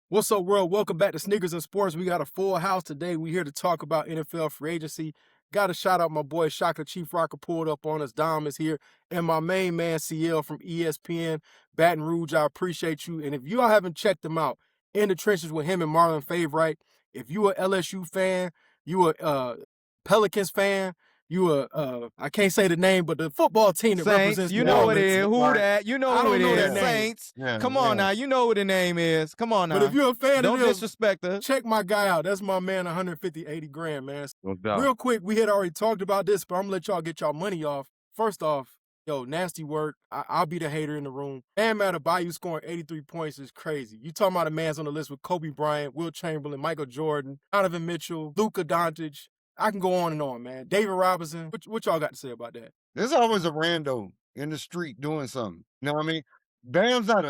What's up, world? Welcome back to Sneakers and Sports. We got a full house today. We're here to talk about NFL free agency. Got to shout out my boy Shaka Chief Rocker pulled up on us. Dom is here. And my main man, CL from ESPN, Baton Rouge. I appreciate you. And if you all haven't checked them out, In the Trenches with him and Marlon Favorite, if you a LSU fan, you a Pelicans fan, you I can't say the name, but the football team that Saints, represents you New know what Orleans. it is. Who that? You know I who don't it know is. their name. Saints. Yeah, Come on now. You know what the name is. Come on now. But if you're a fan Don't of them, disrespect us. check my guy out. That's my man, 150, 80 grand, man. No doubt. Real quick, we had already talked about this, but I'm going to let y'all get y'all money off. First off, nasty work. I'll be the hater in the room. Bam Adebayo scoring 83 points is crazy. You talking about a man's on the list with Kobe Bryant, Will Chamberlain, Michael Jordan, Donovan Mitchell, Luka Doncic. I can go on and on, man. David Robinson. What y'all got to say about that? There's always a rando in the street doing something. You know what I mean? Bam's not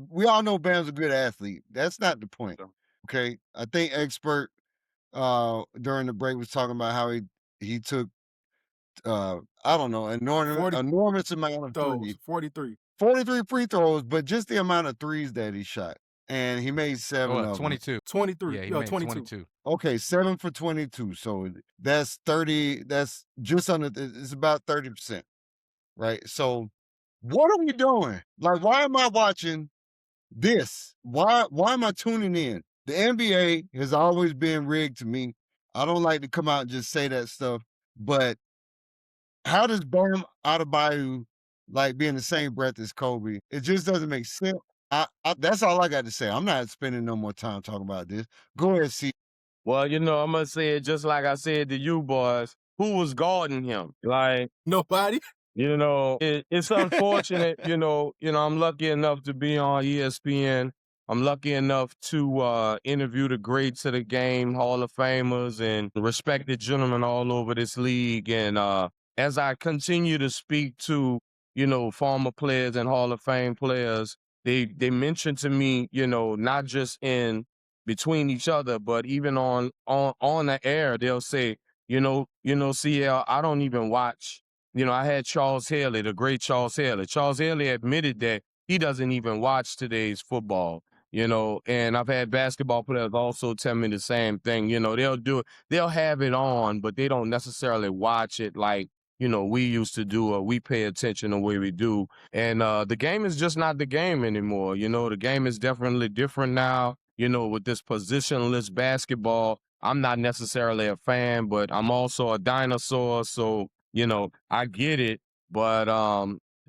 we all know Bam's a good athlete. That's not the point. Okay. I think Expert during the break was talking about how he took I don't know, enormous amount of threes. 43. 43 free throws, but just the amount of threes that he shot. And he made 7 of them. 22. 23. Yeah, he Yo, made 22. 22. Okay, 7 for 22. So that's 30. That's just under. It's about 30%, right? So what are we doing? Like, why am I watching this? Why am I tuning in? The NBA has always been rigged to me. I don't like to come out and just say that stuff, but how does Bam Adebayo like be in the same breath as Kobe? It just doesn't make sense. That's all I got to say. I'm not spending no more time talking about this. Go ahead, see. Well, I'm going to say it just like I said to you boys. Who was guarding him? Like, Nobody. It's unfortunate, I'm lucky enough to be on ESPN. I'm lucky enough to interview the greats of the game, Hall of Famers, and respected gentlemen all over this league. And as I continue to speak to, former players and Hall of Fame players, they mention to me, not just in between each other, but even on the air, they'll say, CL, I don't even watch. I had Charles Haley, the great Charles Haley. Charles Haley admitted that he doesn't even watch today's football, and I've had basketball players also tell me the same thing. They'll have it on, but they don't necessarily watch it like, we used to do, or we pay attention the way we do. And the game is just not the game anymore. The game is definitely different now, with this positionless basketball. I'm not necessarily a fan, but I'm also a dinosaur. So, I get it, but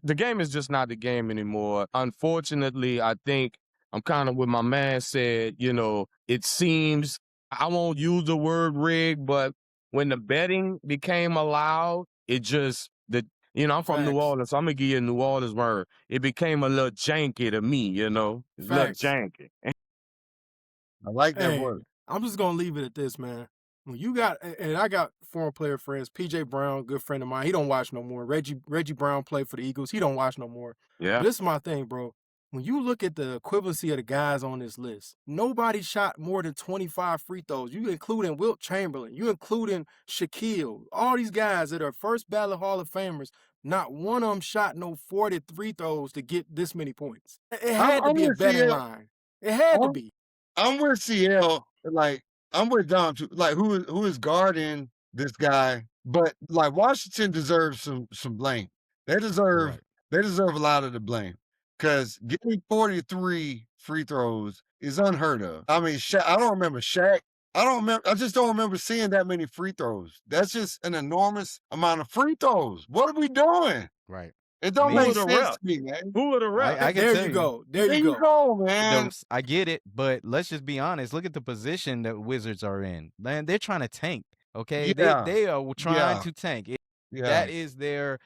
the game is just not the game anymore. Unfortunately, I think I'm kind of what my man said, it seems, I won't use the word rig, but when the betting became allowed, it just, I'm from New Facts. Orleans, so I'm going to give you a New Orleans word. It became a little janky to me, It's a little Facts. janky. I like that Hey, word. I'm just gonna leave it at this, man. When you got, and I got former player friends, PJ Brown, good friend of mine. He don't watch no more. Reggie Brown played for the Eagles. He don't watch no more. Yeah. But this is my thing, bro. When you look at the equivalency of the guys on this list, nobody shot more than 25 free throws. You including Wilt Chamberlain, you including Shaquille, all these guys that are first ballot Hall of Famers. Not one of them shot no 40 free throws to get this many points. It had to be a betting line. It had to be. I'm with CL. Like, I'm with Dom too. Like, who is guarding this guy? But like, Washington deserves some blame. They deserve a lot of the blame because getting 43 free throws is unheard of. I mean, I don't remember Shaq. I just don't remember seeing that many free throws. That's just an enormous amount of free throws. What are we doing? Right. It don't make sense to me, man. Who would have rep? I can There tell you go. There you go, man. I get it, but let's just be honest. Look at the position that Wizards are in. Man, they're trying to tank. Okay, Yeah. they are trying to tank. Yeah. That is their,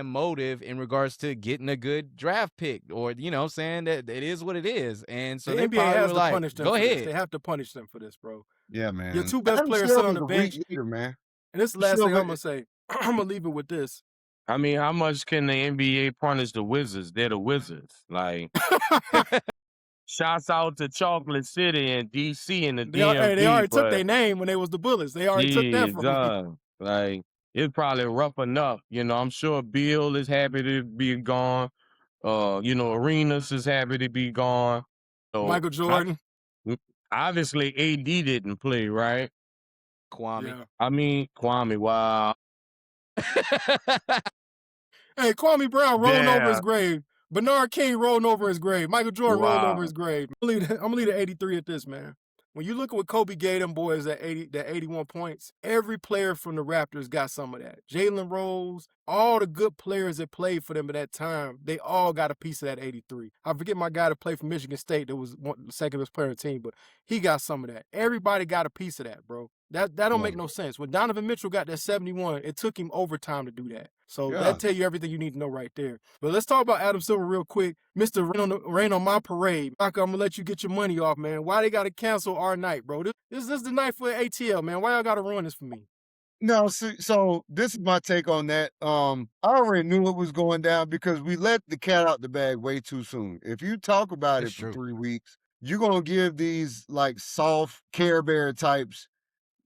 motive in regards to getting a good draft pick, or that it is what it is. And so the they NBA probably has were to like, punish them. go for ahead. This. They have to punish them for this, bro. Yeah, man. Your two best players sit on the bench. Man. And this is the last thing I'm gonna say. I'm gonna leave it with this. I mean, how much can the NBA punish the Wizards? They're the Wizards. Like, shouts out to Chocolate City and DC and the DMV. They already took their name when they was the Bullets. They already took that from them. Like, it's probably rough enough. I'm sure Bill is happy to be gone. Arenas is happy to be gone. So Michael Jordan. obviously AD didn't play, right? Kwame. Yeah. I mean, Kwame, wow. Hey, Kwame Brown rolling over his Yeah. grave. Bernard King rolling over his grave. Michael Jordan rolling over Wow. his grave. I'm gonna leave the 83 at this, man. When you look at what Kobe gave them boys at 81 points, every player from the Raptors got some of that. Jalen Rose, all the good players that played for them at that time, they all got a piece of that 83. I forget my guy that played for Michigan State that was the second best player on the team, but he got some of that. Everybody got a piece of that, bro. That don't make no sense. When Donovan Mitchell got that 71, it took him overtime to do that. So that tell you everything you need to know right there. But let's talk about Adam Silver real quick. Mr. Rain on my parade. I'm gonna let you get your money off, man. Why they gotta cancel our night, bro? This is the night for ATL, man. Why y'all gotta ruin this for me? No, so this is my take on that. I already knew it was going down because we let the cat out the bag way too soon. If you talk about That's it for true. 3 weeks, you're gonna give these like soft Care Bear types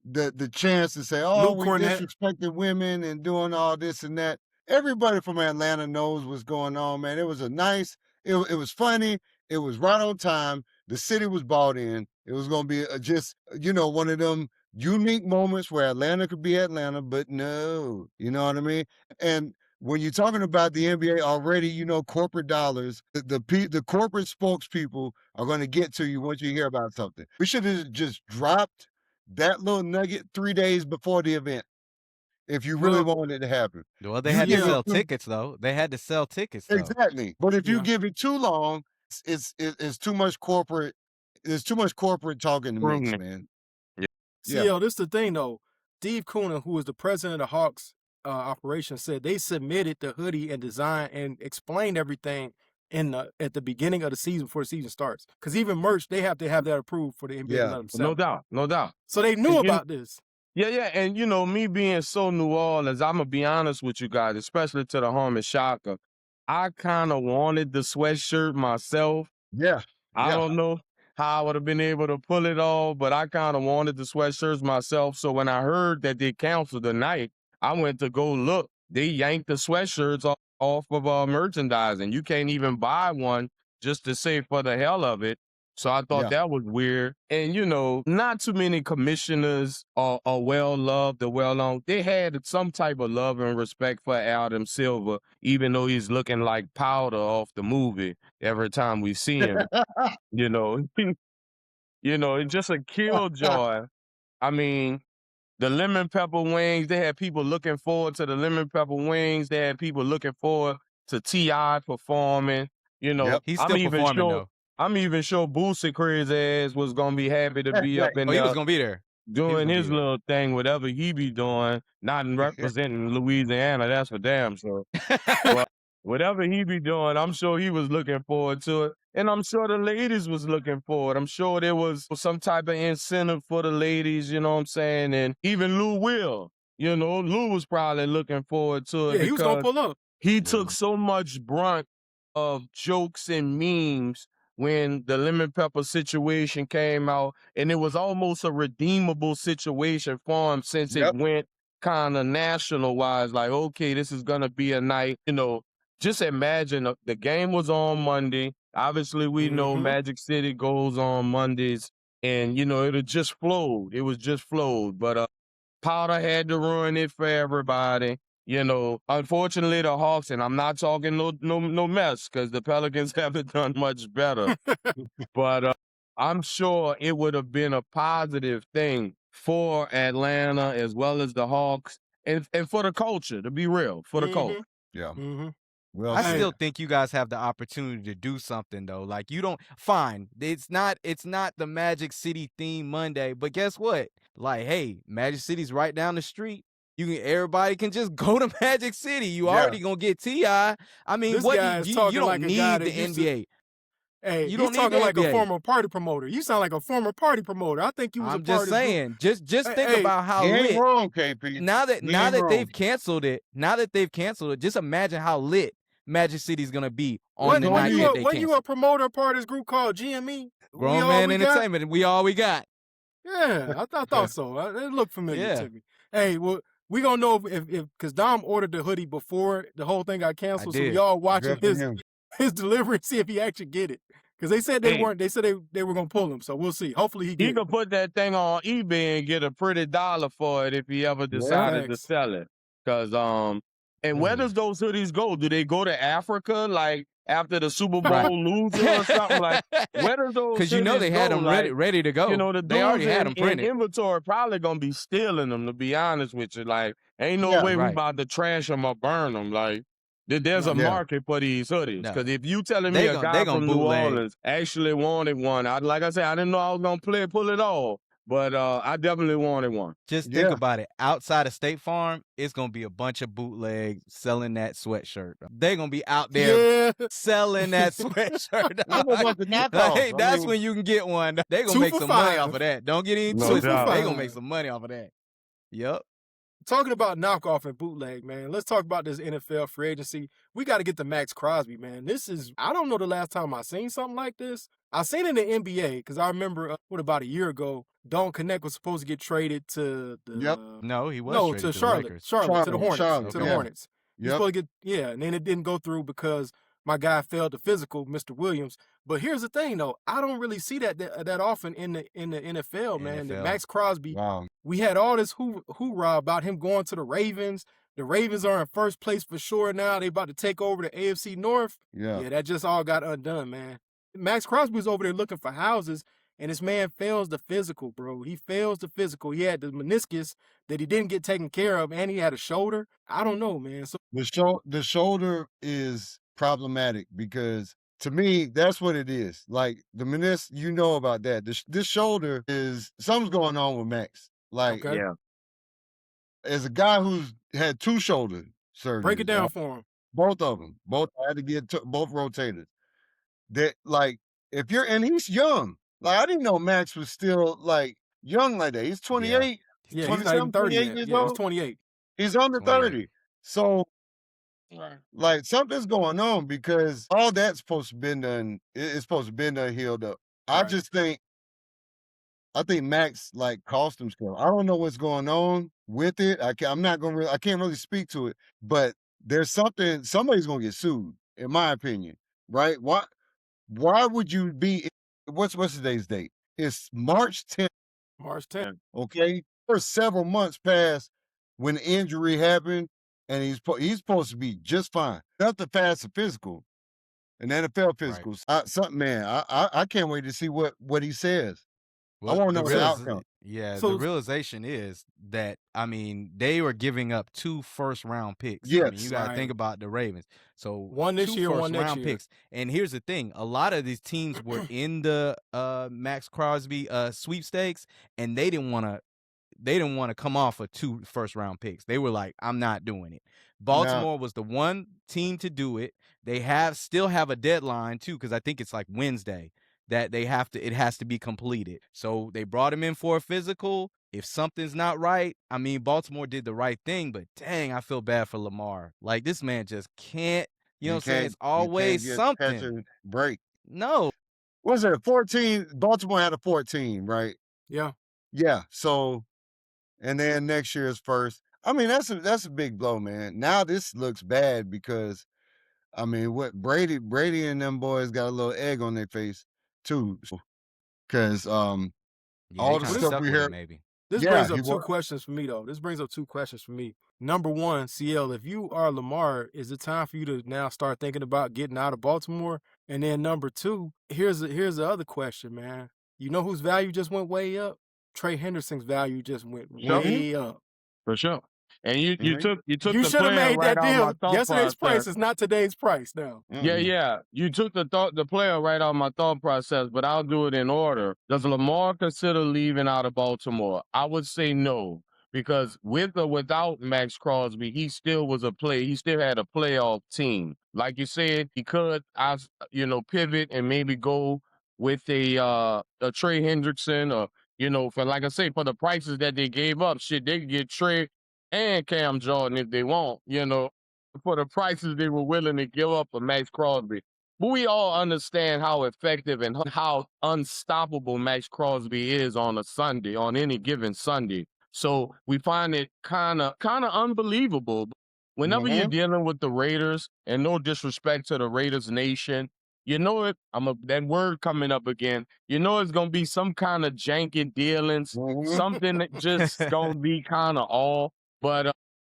the chance to say, "Oh, Luke we Cornett. disrespecting women and doing all this and that." Everybody from Atlanta knows what's going on, man. It was a nice, it was funny, it was right on time. The city was bought in. It was gonna be just one of them unique moments where Atlanta could be Atlanta, but no, you know what I mean? And when you're talking about the NBA already, corporate dollars, the corporate spokespeople are going to get to you once you hear about something. We should have just dropped that little nugget 3 days before the event if you really wanted it to happen. Well, they You had to give it sell too- tickets, though. They had to sell tickets, though. Exactly. But if you Yeah. give it too long, it's too much corporate. There's too much corporate talk in the mix, Mhm. man. Yeah. Yeah. CL, this is the thing though. Steve Coonan, who was the president of the Hawks operation, said they submitted the hoodie and design and explained everything at the beginning of the season before the season starts. Because even merch, they have to have that approved for the NBA to Yeah. let them sell. No doubt. No doubt. So they knew And you- about this. Yeah. And me being so New Orleans, I'm gonna be honest with you guys, especially to the home and shocker. I kind of wanted the sweatshirt myself. Yeah. I Yeah. don't know how I would have been able to pull it off, but I kind of wanted the sweatshirts myself. So when I heard that they canceled the night, I went to go look. They yanked the sweatshirts off of merchandising. You can't even buy one just to say for the hell of it. So I thought Yeah. that was weird. And, not too many commissioners are well-loved or well-known. They had some type of love and respect for Adam Silver, even though he's looking like powder off the movie every time we see him. It's just a killjoy. I mean, the lemon pepper wings, they had people looking forward to the lemon pepper wings. They had people looking forward to T.I. performing. Yep. He's still performing, though. I'm even sure Boosie crazy ass was gonna be happy to be up in Oh, he was there going to be there. doing gonna his be there. little thing, whatever he be doing, not representing Louisiana, that's for damn sure. But whatever he be doing, I'm sure he was looking forward to it. And I'm sure the ladies was looking forward. I'm sure there was some type of incentive for the ladies, you know what I'm saying? And even Lou Will, Lou was probably looking forward to it Yeah, he was gonna because pull up. he took so much brunt of jokes and memes when the lemon pepper situation came out, and it was almost a redeemable situation for him since Yep. it went kind of national wise. Like, okay, this is gonna be a night. Just imagine the game was on Monday. Obviously, we know Mhm. Magic City goes on Mondays, and it just flowed. It was just flowed, but Powder had to ruin it for everybody. Unfortunately, the Hawks, and I'm not talking no mess because the Pelicans haven't done much better. But I'm sure it would have been a positive thing for Atlanta as well as the Hawks and for the culture, to be real, for the culture. Yeah. Mhm. Well, I Hey. still think you guys have the opportunity to do something, though. Like, you don't fine. It's not the Magic City theme Monday, but guess what? Like, hey, Magic City's right down the street. Everybody can just go to Magic City. You already gonna get T.I. I mean, This what guy is talking you don't like a guy need that the used to- NBA. Hey, You he's don't need talking the like a NBA. former party promoter. You sound like a former party promoter. I think you was I'm a part just of this group. saying. Just think Hey, about how he ain't lit. wrong, KP. Now that He ain't wrong. they've canceled it, just imagine how lit Magic City's gonna be on Wasn't the night that they you canceled. a promoter part of this group called GME? Grown Man Entertainment, and we all we got. Yeah, I thought so. It looked familiar Yeah. to me. Hey, well, we gonna know if because Dom ordered the hoodie before the whole thing got canceled, so we did. all watching Good for him. his delivery, see if he actually get it. Because they said they Hey. weren't. They said they were gonna pull him. So we'll see. Hopefully he He get it. could put that thing on eBay and get a pretty dollar for it if he ever decided to Facts. sell it. Cause and where does those hoodies go? Do they go to Africa like after the Super Bowl Right. loser or something? Like where does those? Because you know they had them ready to go. You know the they already dudes had them in printed. inventory probably gonna be stealing them. To be honest with you, like ain't no Yeah, way we right. about to trash them or burn them. Like there's a Yeah. market for these hoodies. No. Because if you telling me They a gon- guy they gon' from New bootleg. Orleans actually wanted one, like I said, I didn't know I was gonna pull it off. But I definitely wanted one. Just think Yeah. about it. Outside of State Farm, it's gonna be a bunch of bootlegs selling that sweatshirt. They're gonna be out there Yeah. selling that sweatshirt. I'm about to knock off. Like, I that's mean- when you can get one. They gonna 2 make for some money $5. off of that. Don't get any No twisted. doubt. They gonna make some money off of that. Yep. Talking about knockoff and bootleg, man. Let's talk about this NFL free agency. We got to get to Maxx Crosby, man. I don't know the last time I seen something like this. I seen it in the NBA because I remember, about a year ago, Don't Connect was supposed to get traded to the. Yep. No, he was No, traded to the Charlotte. Lakers. Charlotte, to the Hornets. Charlotte, To the yeah. Hornets. He's Yep. supposed to get, and then it didn't go through because my guy failed the physical, Mr. Williams. But here's the thing, though. I don't really see that often in the NFL, man. NFL. Maxx Crosby. Wow. We had all this hoorah about him going to the Ravens. The Ravens are in first place for sure now. They about to take over the AFC North. Yeah. Yeah, that just all got undone, man. Maxx Crosby's over there looking for houses, and this man fails the physical, bro. He fails the physical. He had the meniscus that he didn't get taken care of, and he had a shoulder. I don't know, man. So The shoulder is problematic because to me, that's what it is. Like the meniscus, you know about that. This shoulder is something's going on with Max. Like Okay. Yeah. as a guy who's had 2 shoulder surgeries, break it down for him. both of them, both I had to get both rotated. That like if you're and he's young. Like I didn't know Max was still like young like that. He's 28. Yeah, he's not even 27, 30 28 yet. years Yeah, he's old. 28. He's under 28. 30. So like something's going on because all that's supposed to be done. It's supposed to be done, healed up. Right. I think Max like cost himself. I don't know what's going on with it. I can't really speak to it, but there's somebody's gonna get sued, in my opinion. Right? Why would you be what's today's date? It's March 10th. March 10th. Okay. For several months past when the injury happened, and he's supposed to be just fine. Nothing fast and physical. An NFL physicals. I can't wait to see what he says. I want to know the outcome. Yeah, So- the realization is that, I mean, they were giving up 2 first-round picks. I mean, Yes. you got to Right. think about the Ravens. So One this 2 year, one next first-round year. picks. And here's the thing. A lot of these teams were in the Maxx Crosby sweepstakes, and they didn't want to come off of 2 first-round picks. They were like, I'm not doing it. Baltimore was the one team to do it. They still have a deadline, too, because I think it's like Wednesday that it has to be completed. So they brought him in for a physical. If something's not right, I mean, Baltimore did the right thing, but dang, I feel bad for Lamar. Like, this man just can't, you know what I'm saying? It's always catch something. a break. No. Was it 14? Baltimore had a 14, right? Yeah. Yeah. So, and then next year is first. I mean, that's a big blow, man. Now this looks bad because, I mean, what Brady and them boys got a little egg on their face too, because Yeah, all he the kinda stuff stuck we with hear. it, maybe. This Yeah, brings he up 2 wa- questions for me, though. Number one, CL, if you are Lamar, is it time for you to now start thinking about getting out of Baltimore? And then number 2, here's the other question, man. You know whose value just went way up? Trey Hendrickson's value just went way up. For sure. And you Mhm. took You the should have player made right that out my deal. thought Yesterday's price process. is not today's price now. Yeah, yeah. You took the player right out of my thought process, but I'll do it in order. Does Lamar consider leaving out of Baltimore? I would say no, because with or without Maxx Crosby, he still was he still had a playoff team. Like you said, he could pivot and maybe go with a Trey Hendrickson or, for like I say, for the prices that they gave up, shit, they could get Trey and Cam Jordan if they want, for the prices they were willing to give up for Maxx Crosby. But we all understand how effective and how unstoppable Maxx Crosby is on any given Sunday. So we find it kind of unbelievable. Whenever you're dealing with the Raiders, and no disrespect to the Raiders nation, you know it. That word coming up again. You know it's gonna be some kind of janky dealings, Mhm. something that just gonna be kind of all. But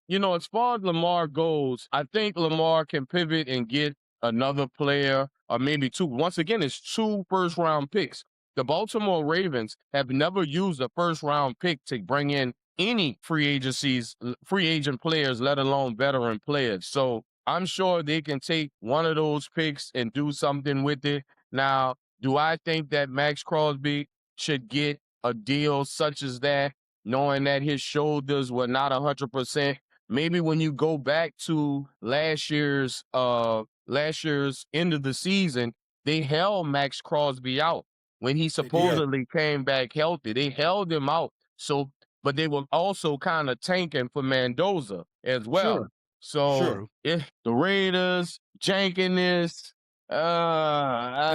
as far as Lamar goes, I think Lamar can pivot and get another player or maybe two. Once again, it's 2 first-round picks. The Baltimore Ravens have never used a first-round pick to bring in any free agent players, let alone veteran players. So I'm sure they can take one of those picks and do something with it. Now, do I think that Maxx Crosby should get a deal such as that, knowing that his shoulders were not 100%? Maybe when you go back to last year's end of the season, they held Maxx Crosby out when he They did. supposedly came back healthy. They held him out. So, but they were also kind of tanking for Mendoza as well. Sure. So Sure. if the Raiders, jankiness, It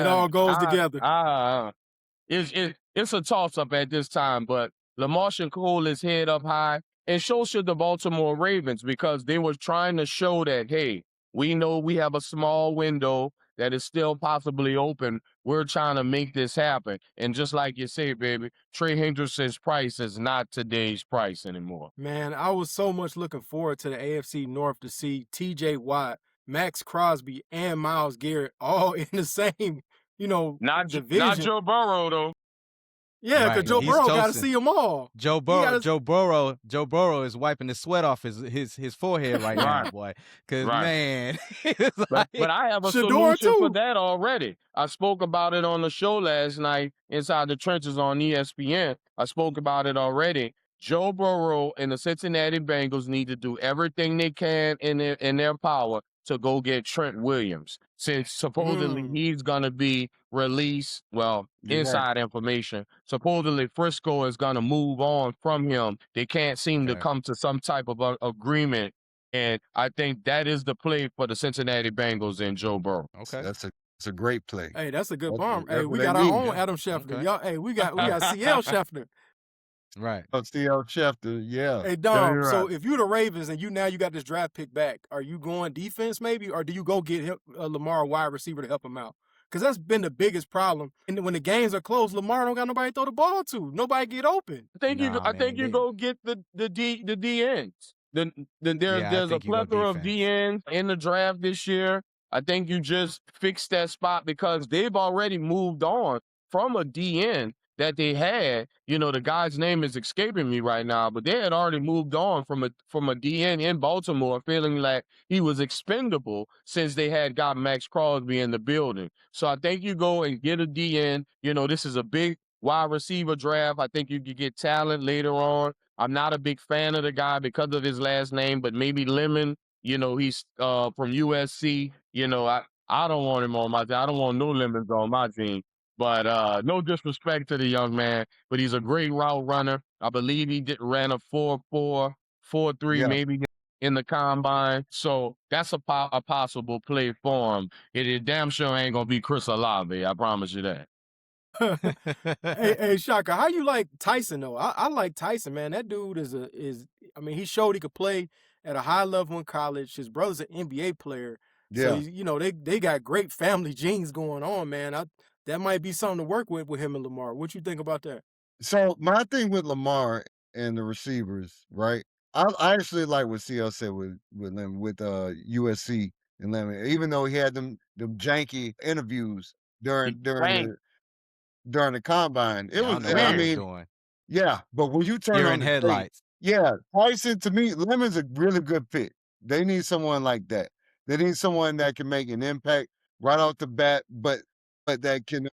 all goes together. it's a toss-up at this time, but Lamar should hold his head up high, and so should the Baltimore Ravens, because they were trying to show that, hey, we know we have a small window that is still possibly open. We're trying to make this happen. And just like you say, baby, Trey Hendrickson's price is not today's price anymore. Man, I was so much looking forward to the AFC North to see TJ Watt, Maxx Crosby, and Myles Garrett all in the same, Not division. Joe Burrow, though. Yeah, because Right. Joe He's Burrow got to toasting. see them all. Joe Burrow is wiping the sweat off his forehead right now, Right. boy. Because Right. man, it's But like, I have a Shador solution for too. that already. I spoke about it on the show last night, Inside the Trenches on ESPN. I spoke about it already. Joe Burrow and the Cincinnati Bengals need to do everything they can in their power to go get Trent Williams, since supposedly he's going to be released. Well, You're right. inside information. Supposedly Frisco is going to move on from him. They can't seem to Okay. come to some type of agreement. And I think that is the play for the Cincinnati Bengals and Joe Burrow. Okay. That's a great play. Hey, that's a good That's bomb. what- Hey, that's we what got they our need. own Yeah. Adam Schefter. Okay. Y'all, hey, we got CL Schefter. Right. CL Schefter, yeah. Hey, Dom, you're so right. if you're the Ravens and you got this draft pick back, are you going defense maybe, or do you go get Lamar, a wide receiver, to help him out? Because that's been the biggest problem. And when the games are close, Lamar don't got nobody to throw the ball to. Nobody get open. I think man, you go get the DNs. There's a think you go plethora of defense. DNs in the draft this year. I think you just fix that spot, because they've already moved on from a DN that they had. The guy's name is escaping me right now, but they had already moved on from a DN in Baltimore, feeling like he was expendable since they had got Maxx Crosby in the building. So I think you go and get a DN. This is a big wide receiver draft. I think you could get talent later on. I'm not a big fan of the guy because of his last name, but maybe Lemon. He's from USC. I don't want him on my team. I don't want no Lemons on my team. But no disrespect to the young man, but he's a great route runner. I believe he ran a 4.4, 4.3, Yeah. maybe in the combine. So that's a possible play for him. It damn sure ain't gonna be Chris Olave. I promise you that. Hey, Shaka, how you like Tyson though? I like Tyson, man. That dude he showed he could play at a high level in college. His brother's an NBA player. So Yeah. they got great family genes going on, man. That might be something to work with him and Lamar. What you think about that? So my thing with Lamar and the receivers, right? I actually like what CL said with them with USC and Lemon, even though he had them janky interviews during the combine. It I don't was, know what I he was mean, doing. yeah. But when you turn Deer on in the tape, headlights. yeah, Tyson, to me, Lemon's a really good pick. They need someone like that. They need someone that can make an impact right off the bat, but that can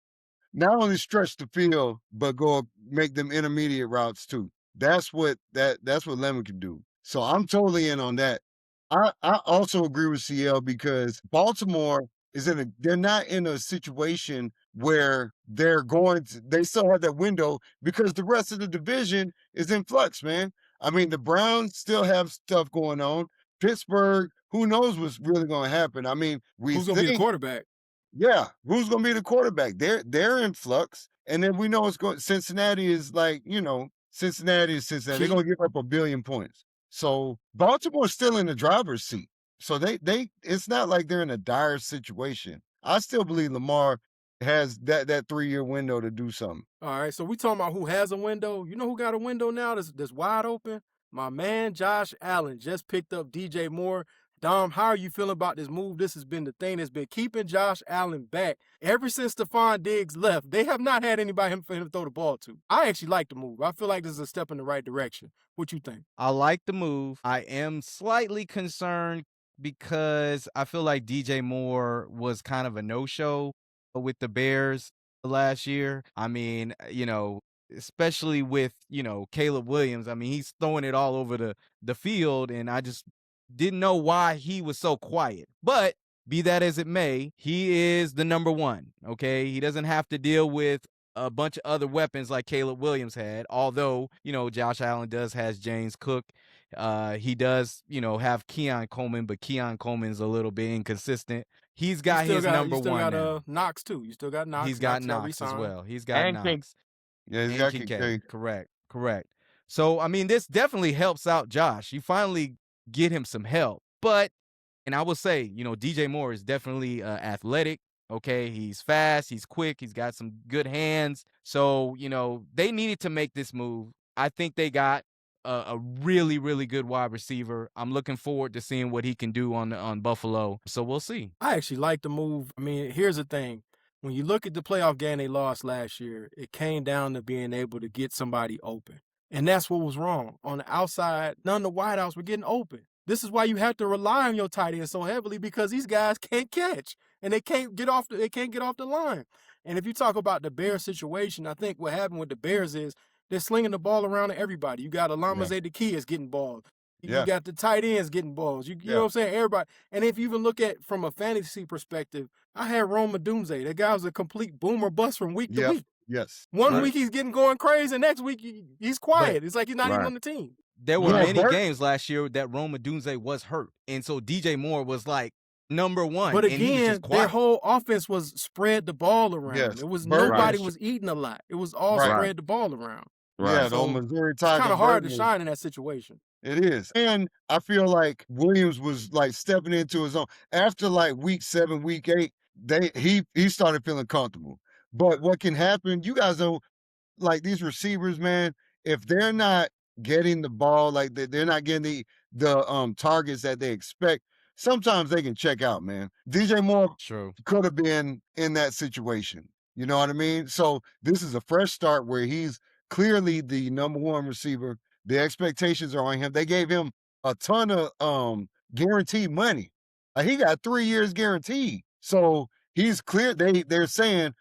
not only stretch the field, but go make them intermediate routes too. That's what Lemon can do. So I'm totally in on that. I also agree with CL because Baltimore they're not in a situation where they still have that window because the rest of the division is in flux, man. I mean, the Browns still have stuff going on. Pittsburgh, who knows what's really going to happen? I mean, Who's going to be the quarterback? Yeah, who's going to be the quarterback? They're in flux, and then we know it's going. Cincinnati is like, Cincinnati is Cincinnati. They're going to give up 1 billion points. So Baltimore's still in the driver's seat. So they it's not like they're in a dire situation. I still believe Lamar has that 3-year window to do something. All right, so we talking about who has a window. You know who got a window now that's wide open? My man Josh Allen just picked up DJ Moore. Dom, how are you feeling about this move? This has been the thing that's been keeping Josh Allen back. Ever since Stephon Diggs left, they have not had anybody for him to throw the ball to. I actually like the move. I feel like this is a step in the right direction. What you think? I like the move. I am slightly concerned because I feel like DJ Moore was kind of a no-show with the Bears last year. I mean, especially with, Caleb Williams. I mean, he's throwing it all over the field, and I just didn't know why he was so quiet. But be that as it may, he is the number one, okay? He doesn't have to deal with a bunch of other weapons like Caleb Williams had, although, Josh Allen does has James Cook. He does, have Keon Coleman, but Keon Coleman's a little bit inconsistent. He's got his number you still one got now. Knox too. You still got Knox. He's got Knox as well. He's got And Knox. Yeah, he's And got Kincaid. Kincaid. Correct. So, I mean, this definitely helps out Josh. You finally get him some help. But, and I will say, DJ Moore is definitely athletic. Okay, he's fast, he's quick, he's got some good hands. So, they needed to make this move. I think they got a really, really good wide receiver. I'm looking forward to seeing what he can do on Buffalo. So we'll see. I actually like the move. I mean, here's the thing. When you look at the playoff game they lost last year, it came down to being able to get somebody open. And that's what was wrong. On the outside, none of the wideouts were getting open. This is why you have to rely on your tight end so heavily, because these guys can't catch and they can't get off the line. And if you talk about the Bears situation, I think what happened with the Bears is they're slinging the ball around to everybody. You got Alamazé Dekias getting balls. You got the tight ends getting balls. You know what I'm saying? Everybody. And if you even look at from a fantasy perspective, I had Roma Dunze. That guy was a complete boomer bust from week to week. Yes. One week he's getting going crazy, and next week he's quiet. It's like he's not even on the team. There were many games last year that Roma Dunze was hurt. And so DJ Moore was like number one. But and he was again, just quiet. their whole offense was spread the ball around. Yes. It was nobody was eating a lot. It was all spread the ball around. Yeah, So, the Missouri it's Tigers. kind of hard to shine in that situation. It is. And I feel like Williams was like stepping into his own. After like week 7, week 8, he started feeling comfortable. But what can happen, you guys know, like these receivers, man, if they're not getting the ball, like they're not getting the targets that they expect, sometimes they can check out, man. DJ Moore could have been in that situation. You know what I mean? So this is a fresh start where he's clearly the number one receiver. The expectations are on him. They gave him a ton of guaranteed money. He got 3 years guaranteed. So he's clear. They're saying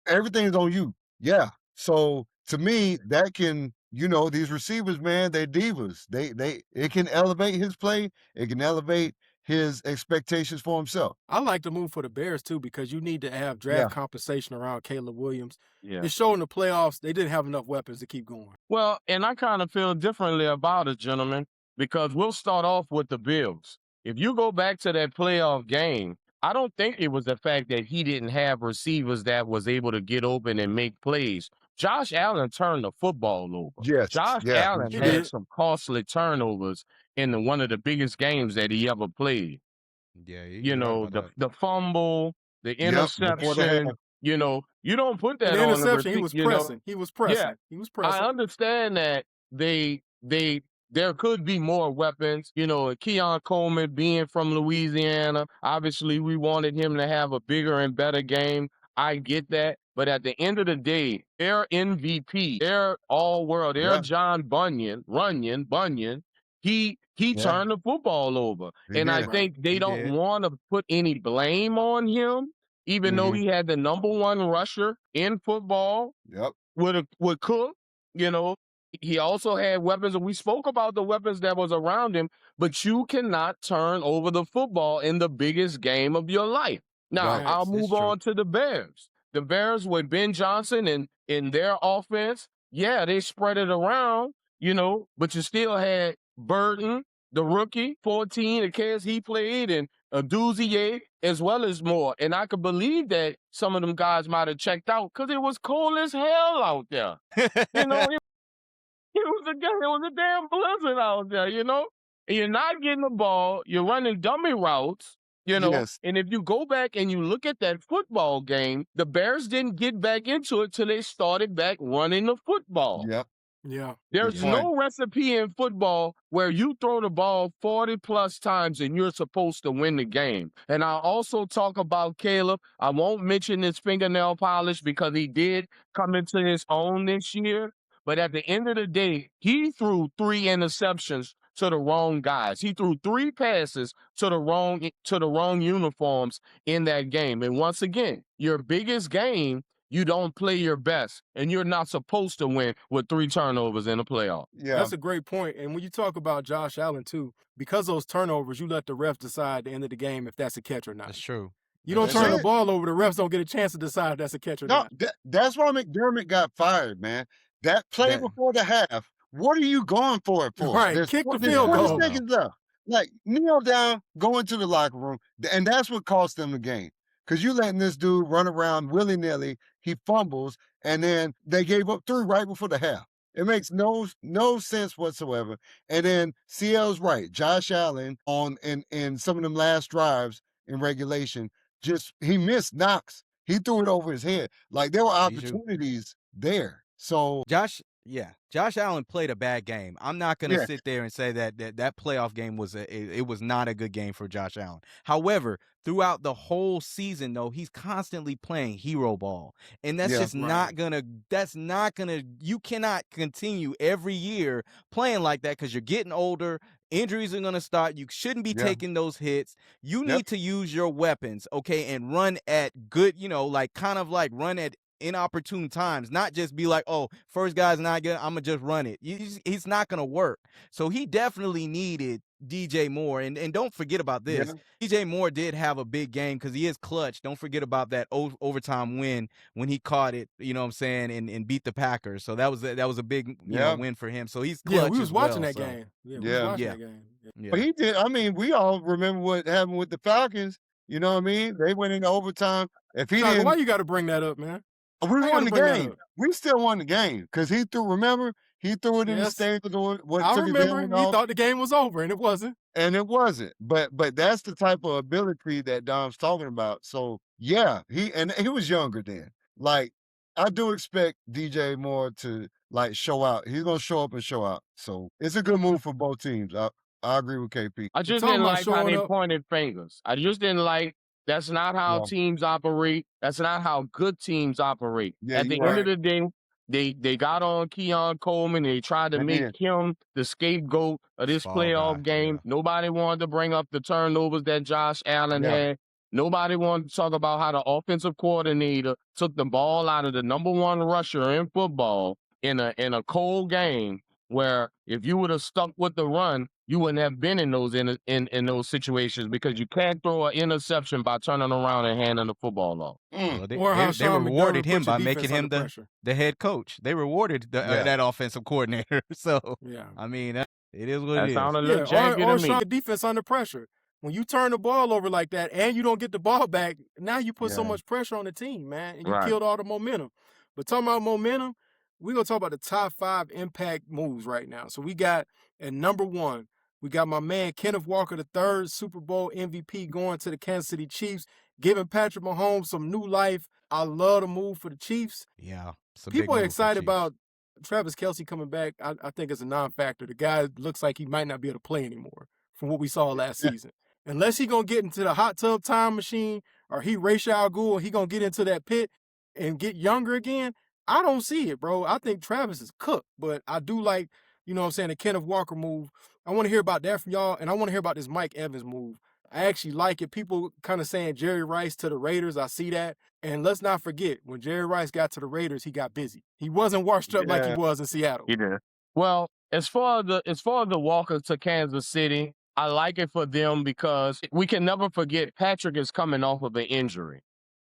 everything's on you. Yeah. So to me, that can, these receivers, man, they're divas. It can elevate his play. It can elevate his expectations for himself. I like the move for the Bears too, because you need to have draft compensation around Caleb Williams. Yeah. It showed in the playoffs they didn't have enough weapons to keep going. Well, and I kind of feel differently about it, gentlemen, because we'll start off with the Bills. If you go back to that playoff game, I don't think it was the fact that he didn't have receivers that was able to get open and make plays. Josh Allen turned the football over. Yes. Josh Allen had some costly turnovers in one of the biggest games that he ever played. Yeah, the fumble, the interception. You don't put that the on interception. the He was pressing. He was pressing. Yeah. He was pressing. I understand that there could be more weapons. Keon Coleman being from Louisiana, obviously we wanted him to have a bigger and better game. I get that. But at the end of the day, their MVP, their all-world, their John Bunyan, he turned the football over. And I think they don't want to put any blame on him, even though he had the number one rusher in football with Cook. He also had weapons, and we spoke about the weapons that was around him, but you cannot turn over the football in the biggest game of your life. Now, I'll move on to the Bears. The Bears with Ben Johnson and in their offense, they spread it around, but you still had Burton, the rookie, 14, the kids he played, and Duzier, as well as more. And I could believe that some of them guys might have checked out because it was cold as hell out there. It was a damn blizzard out there, And you're not getting the ball. You're running dummy routes. You know, Yes. and if you go back and you look at that football game, the Bears didn't get back into it till they started back running the football. Yep. Yeah. There's point. no recipe in football where you throw the ball 40 plus times and you're supposed to win the game. And I'll also talk about Caleb. I won't mention his fingernail polish because he did come into his own this year. But at the end of the day, he threw 3 interceptions to the wrong guys. He threw 3 passes to the wrong uniforms in that game. And once again, your biggest game, you don't play your best, and you're not supposed to win with 3 turnovers in the playoff. Yeah. That's a great point. And when you talk about Josh Allen, too, because those turnovers, you let the refs decide at the end of the game if that's a catch or not. That's true. You don't That's turn the it. ball over, the refs don't get a chance to decide if that's a catch or No, not. that's why McDermott got fired, man. That play That- before the half, what are you going for it for? Right, There's kick the 20 field goal. seconds left. Like, kneel down, go into the locker room, and that's what cost them the game. Because you letting this dude run around willy-nilly, he fumbles, and then they gave up 3 right before the half. It makes no sense whatsoever. And then CL's right. Josh Allen in some of them last drives in regulation, he missed Knox. He threw it over his head. Like, there were He should- opportunities there. So Josh Allen played a bad game. I'm not gonna Yeah. sit there and say that playoff game was it was not a good game for Josh Allen. However, throughout the whole season, though, he's constantly playing hero ball, and that's Yeah. just not gonna. You cannot continue every year playing like that because you're getting older. Injuries are gonna start. You shouldn't be Yeah. taking those hits. You Yep. need to use your weapons, okay, and run at good. Run at inopportune times, not just be like, oh, first guy's not good, I'm gonna just run it. He's not gonna work. So he definitely needed DJ Moore, and don't forget about this. Yeah. DJ Moore did have a big game because he is clutch. Don't forget about that overtime win when he caught it, you know what I'm saying, and beat the Packers. So that was a big win for him. So he's clutch. Yeah, we was as watching well, that so. game. Yeah, we Yeah. was watching Yeah. that game. Yeah. But he did. I mean, we all remember what happened with the Falcons. You know what I mean? They went into overtime. If he Shaka, didn't, why you got to bring that up, man? we I won gotta the bring that game. up. We still won the game because he threw. Remember, he threw it in the Yes. stage of what I took his remember helmet he off, thought the game was over, and it wasn't. and it wasn't. But that's the type of ability that Dom's talking about. So yeah, he was younger then. Like, I do expect DJ Moore to show out. He's gonna show up and show out. So it's a good move for both teams. I agree with KP. I just talking didn't about like how showing they up- pointed fingers. I just didn't like. That's not how Yeah. teams operate. That's not how good teams operate. Yeah, At the you're end of right. the day, they got on Keon Coleman. They tried to They make did. him the scapegoat of this Fall playoff guy, game. yeah. Nobody wanted to bring up the turnovers that Josh Allen Yeah. had. Nobody wanted to talk about how the offensive coordinator took the ball out of the number 1 rusher in football in a cold game where if you would have stuck with the run, you wouldn't have been in those situations because you can't throw an interception by turning around and handing the football off. Well, Or how they Sean rewarded McDermott him put your by making defense him under pressure. the head coach. They rewarded Yeah. that offensive coordinator. So Yeah. I mean, it is what That it is. sounded a Yeah, little janky or to me. Sean defense under pressure. When you turn the ball over like that and you don't get the ball back, now you put so Yeah. much pressure on the team, man, and you Right. killed all the momentum. But talking about momentum, we're going to talk about the top 5 impact moves right now. So we got at number 1, we got my man Kenneth Walker III, Super Bowl MVP, going to the Kansas City Chiefs, giving Patrick Mahomes some new life. I love the move for the Chiefs. Yeah, it's a big People are move for excited Chiefs. about Travis Kelce coming back. I think it's a non-factor. The guy looks like he might not be able to play anymore from what we saw last season. Unless he going to get into the hot tub time machine or he Ra's al Ghul, he going to get into that pit and get younger again, I don't see it, bro. I think Travis is cooked, but I do like, you know what I'm saying, the Kenneth Walker move. I want to hear about that from y'all, and I want to hear about this Mike Evans move. I actually like it. People kind of saying Jerry Rice to the Raiders. I see that. And let's not forget, when Jerry Rice got to the Raiders, he got busy. He wasn't washed up like he Yeah. was in Seattle. He did. Well, as far as the Walker to Kansas City, I like it for them because we can never forget Patrick is coming off of an injury.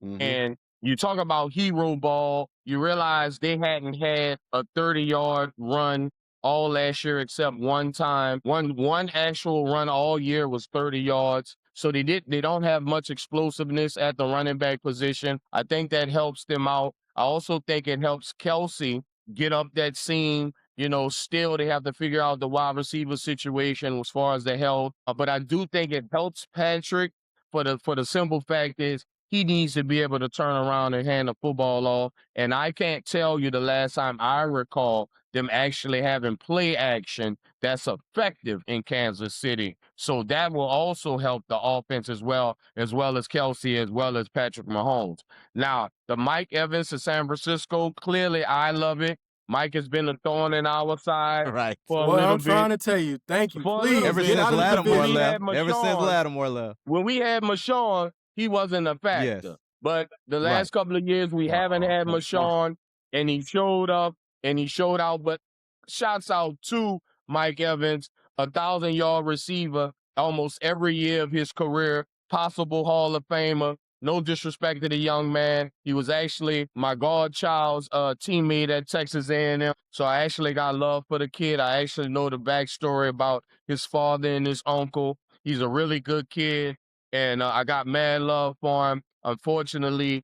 Mhm. And you talk about hero ball, you realize they hadn't had a 30-yard run all last year except one time. One actual run all year was 30 yards. So they don't have much explosiveness at the running back position. I think that helps them out. I also think it helps Kelce get up that seam. You know, still they have to figure out the wide receiver situation as far as the health. But I do think it helps Patrick for the simple fact is he needs to be able to turn around and hand the football off. And I can't tell you the last time I recall them actually having play action that's effective in Kansas City. So that will also help the offense as well as Kelsey, as well as Patrick Mahomes. Now, the Mike Evans to San Francisco, clearly I love it. Mike has been a thorn in our side Right. for a Well, little I'm bit. trying to tell you, thank you. For a little Please Ever bit. get since out of the Lattimore division. left. had Ever since Marshawn- Lattimore left. When we had Marshawn, he wasn't a factor. Yes. But the Right. last couple of years, we haven't had Marshawn, and he showed up and he showed out. But shouts out to Mike Evans, 1,000-yard receiver almost every year of his career, possible Hall of Famer. No disrespect to the young man. He was actually my godchild's teammate at Texas A&M. So I actually got love for the kid. I actually know the backstory about his father and his uncle. He's a really good kid, and I got mad love for him. Unfortunately,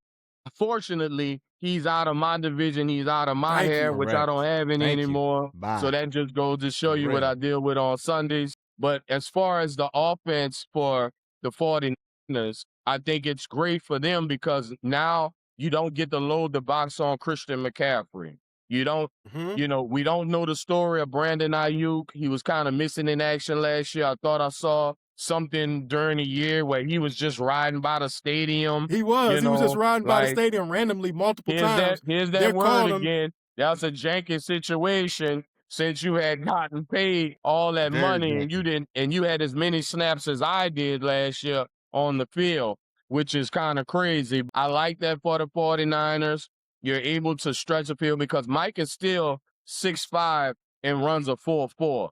he's out of my division. He's out of my Thank hair, you. which I don't have any Thank you. anymore. Bye. So that just goes to show For you what real. I deal with on Sundays. But as far as the offense for the 49ers, I think it's great for them because now you don't get to load the box on Christian McCaffrey. You don't, we don't know the story of Brandon Ayuk. He was kind of missing in action last year. I thought I saw something during the year where he was just riding by the stadium. He was. He was just riding by the like, stadium randomly multiple times. Here's They're that word calling him. again. That's a janky situation since you had gotten paid all that Very money and janky. you didn't, and you had as many snaps as I did last year on the field, which is kind of crazy. I like that for the 49ers. You're able to stretch the field because Mike is still 6'5" and runs a 4.4.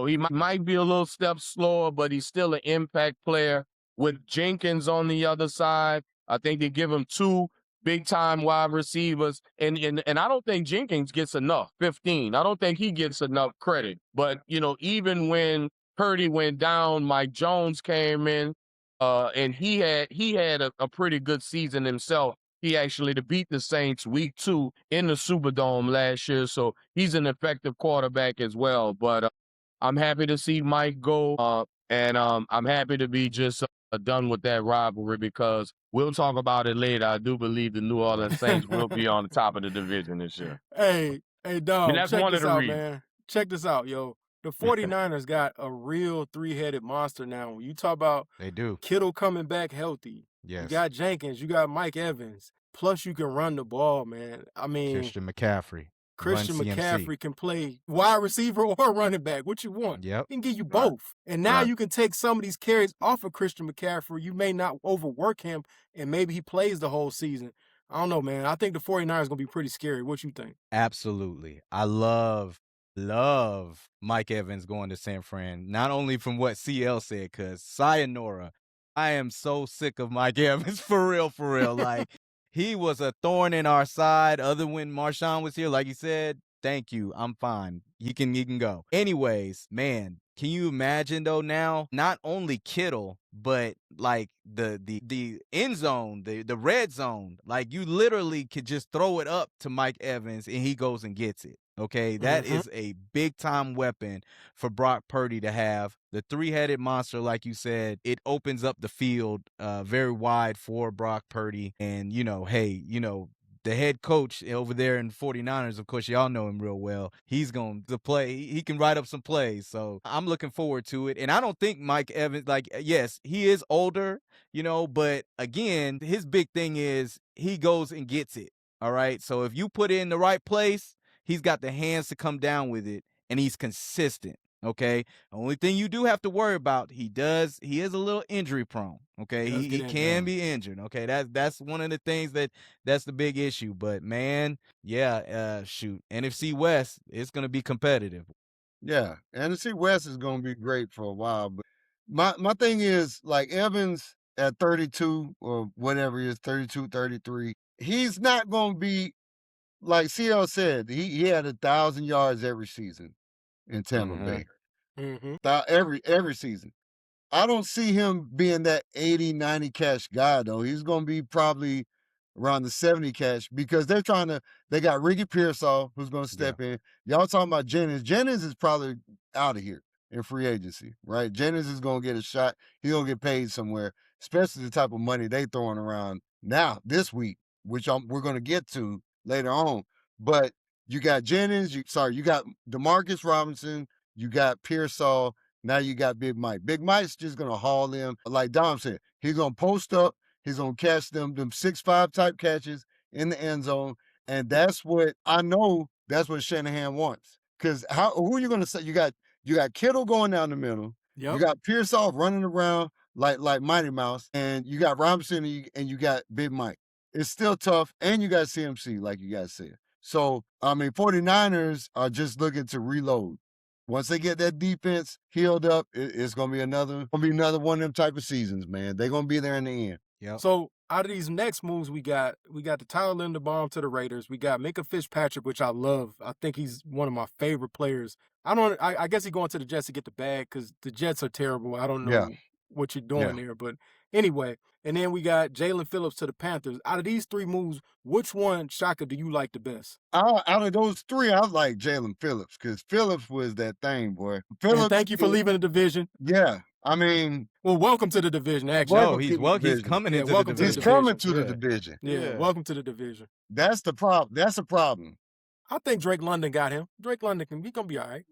He might be a little step slower, but he's still an impact player. With Jenkins on the other side, I think they give him two big-time wide receivers. And I don't think Jenkins gets enough, 15. I don't think he gets enough credit. But, even when Purdy went down, Mike Jones came in, and he had a pretty good season himself. He actually beat the Saints week 2 in the Superdome last year. So he's an effective quarterback as well. But I'm happy to see Mike go, and I'm happy to be just done with that rivalry because we'll talk about it later. I do believe the New Orleans Saints will be on the top of the division this year. Hey, dog, that's check one of this the out, reasons. man. Check this out, yo. The 49ers got a real three-headed monster now. When you talk about They do. Kittle coming back healthy, you Yes. got Jenkins, you got Mike Evans, plus you can run the ball, man. I mean, Christian McCaffrey. Christian Run CMC. McCaffrey can play wide receiver or running back, what you want. Yep. He can give you both. And now Right. you can take some of these carries off of Christian McCaffrey. You may not overwork him, and maybe he plays the whole season. I don't know, man. I think the 49ers going to be pretty scary. What you think? Absolutely. I love Mike Evans going to San Fran, not only from what CL said, because sayonara, I am so sick of Mike Evans, for real. Like, he was a thorn in our side other when Marshawn was here. Like you said, thank you, I'm fine. He can go. Anyways, man, can you imagine, though, now, not only Kittle, but, like, the end zone, the red zone, like, you literally could just throw it up to Mike Evans, and he goes and gets it. Okay, that is a big-time weapon for Brock Purdy to have. The three-headed monster, like you said, it opens up the field very wide for Brock Purdy. And, the head coach over there in 49ers, of course, y'all know him real well. He's going to play. He can write up some plays. So I'm looking forward to it. And I don't think Mike Evans, yes, he is older, but again, his big thing is he goes and gets it. All right. So if you put it in the right place, he's got the hands to come down with it, and he's consistent. Okay. The only thing you do have to worry about, he is a little injury prone. Okay. He can be injured. Okay. That's one of the things that's the big issue. But man, yeah, shoot. NFC West, it's gonna be competitive. Yeah. NFC West is gonna be great for a while. But my thing is, like, Evans at 32 or whatever he is, 32, 33, he's not gonna be, like CL said, he had 1,000 yards every season in Tampa Bay. Every season. I don't see him being that 80, 90 catch guy, though. He's going to be probably around the 70 catch because they got Ricky Pearsall who's going to step in. Y'all talking about Jennings. Jennings is probably out of here in free agency, right? Jennings is going to get a shot. He's going to get paid somewhere. especially the type of money they throwing around now this week, which we're going to get to later on. But you got Jennings, you got Demarcus Robinson, you got Pearsall, now you got Big Mike. Big Mike's just going to haul them. Like Dom said, he's going to post up, he's going to catch them 6'5" type catches in the end zone. And that's what I know, that's what Shanahan wants. Because who are you going to say? You got Kittle going down the middle. Yep. You got Pearsall running around like Mighty Mouse, and you got Robinson and you got Big Mike. It's still tough, and you got CMC, like you guys said. So, 49ers are just looking to reload. Once they get that defense healed up, it's gonna be another one of them type of seasons, man. They're gonna be there in the end. Yep. So out of these next moves, we got the Tyler Linderbaum to the Raiders. We got Minka Fitzpatrick, which I love. I think he's one of my favorite players. I guess he's going to the Jets to get the bag because the Jets are terrible. I don't know what you're doing there, but anyway. And then we got Jaelan Phillips to the Panthers. Out of these three moves, which one, Shaka, do you like the best? Out of those three, I like Jaelan Phillips because Phillips was that thing, boy. Phillips, and thank you for leaving the division. Yeah, well, welcome to the division. Actually, he's coming into the division. He's coming to the division. Yeah, welcome to the division. That's the problem. That's a problem. I think Drake London got him. Drake London he's gonna be all right.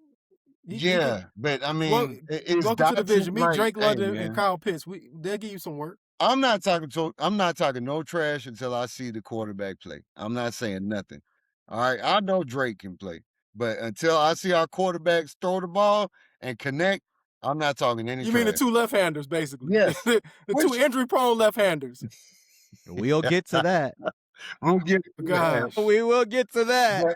But welcome to the division. Meet Drake London and Kyle Pitts. They'll give you some work. I'm not talking no trash until I see the quarterback play. I'm not saying nothing. All right. I know Drake can play, but until I see our quarterbacks throw the ball and connect, I'm not talking any trash. You mean the two left-handers, basically? Yes. the two injury-prone left-handers. We'll get to that. Gosh. We will get to that. But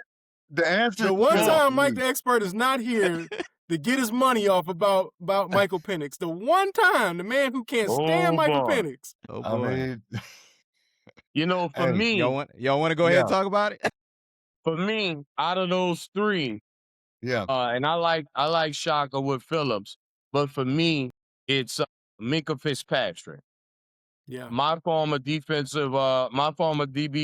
the answer. The one time Mike the Expert is not here to get his money off about Michael Penix. The one time, the man who can't stand Michael Penix. Oh, boy. For me. Y'all want to go ahead and talk about it? For me, out of those three, and I like Shaka with Phillips, but for me, it's Minka Fitzpatrick. Yeah. My former DB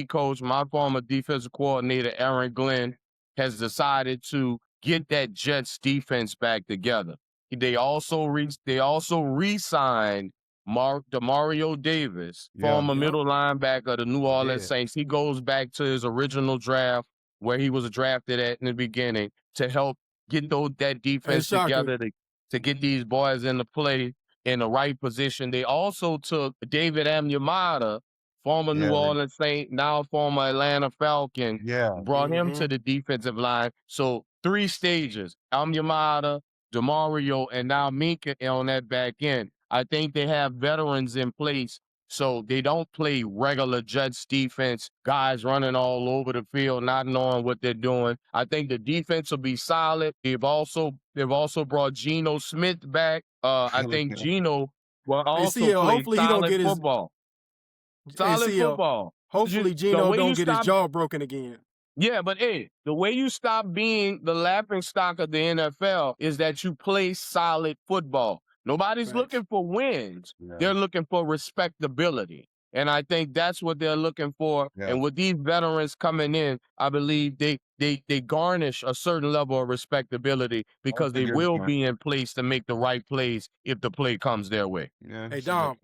coach, my former defensive coordinator, Aaron Glenn, has decided to get that Jets defense back together. They also re-signed Demario Davis, former middle linebacker of the New Orleans Saints. He goes back to his original draft where he was drafted at in the beginning to help get that defense together to get these boys into play in the right position. They also took David Amyamata, former New Orleans Saint, now former Atlanta Falcon, brought him to the defensive line. So 3 stages, Amyamata, Demario, and now Minka on that back end. I think they have veterans in place, so they don't play regular Jets defense, guys running all over the field, not knowing what they're doing. I think the defense will be solid. They've also brought Geno Smith back. I think Geno will also play hopefully solid he don't get football. Solid football. Hopefully Geno don't get his jaw broken again. Yeah, but the way you stop being the laughingstock of the NFL is that you play solid football. Nobody's looking for wins. They're looking for respectability. And I think that's what they're looking for. Yeah. And with these veterans coming in, I believe they garnish a certain level of respectability because they will be in place to make the right plays if the play comes their way. Yeah. Hey, Dom,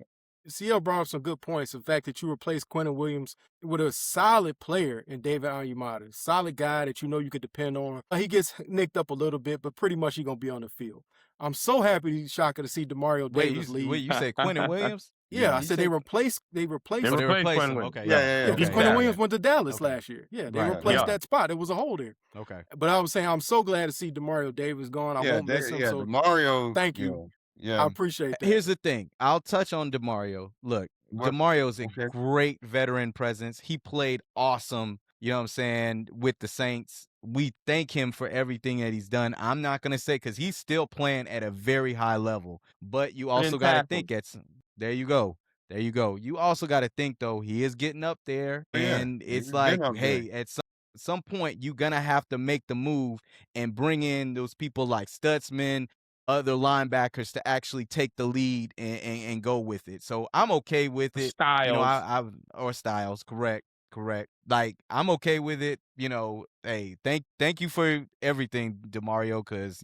CL brought up some good points. The fact that you replaced Quentin Williams with a solid player in David Onyemata. Solid guy that you know you could depend on. He gets nicked up a little bit, but pretty much he's going to be on the field. I'm so happy, Shaka, to see Demario Davis leave. Wait, you said Quentin Williams? I said they replaced him. Okay. Yeah. Because Quentin Williams went to Dallas last year. Yeah, they replaced that spot. It was a hole there. Okay. But I was saying I'm so glad to see Demario Davis gone. I won't miss him. So Demario. Thank you. Yeah. I appreciate that. Here's the thing. I'll touch on Demario. Look, Demario's a great veteran presence. He played awesome, you know what I'm saying, with the Saints. We thank him for everything that he's done. I'm not going to say because he's still playing at a very high level. But you also got to think there you go. You also got to think, though, he is getting up there. And it's like, hey, at some point, you're going to have to make the move and bring in those people like Stutzman, other linebackers to actually take the lead and go with it. So I'm okay with it. Styles. Or Styles, correct. Correct. Like, I'm okay with it. You know, hey, thank you for everything, DeMario, because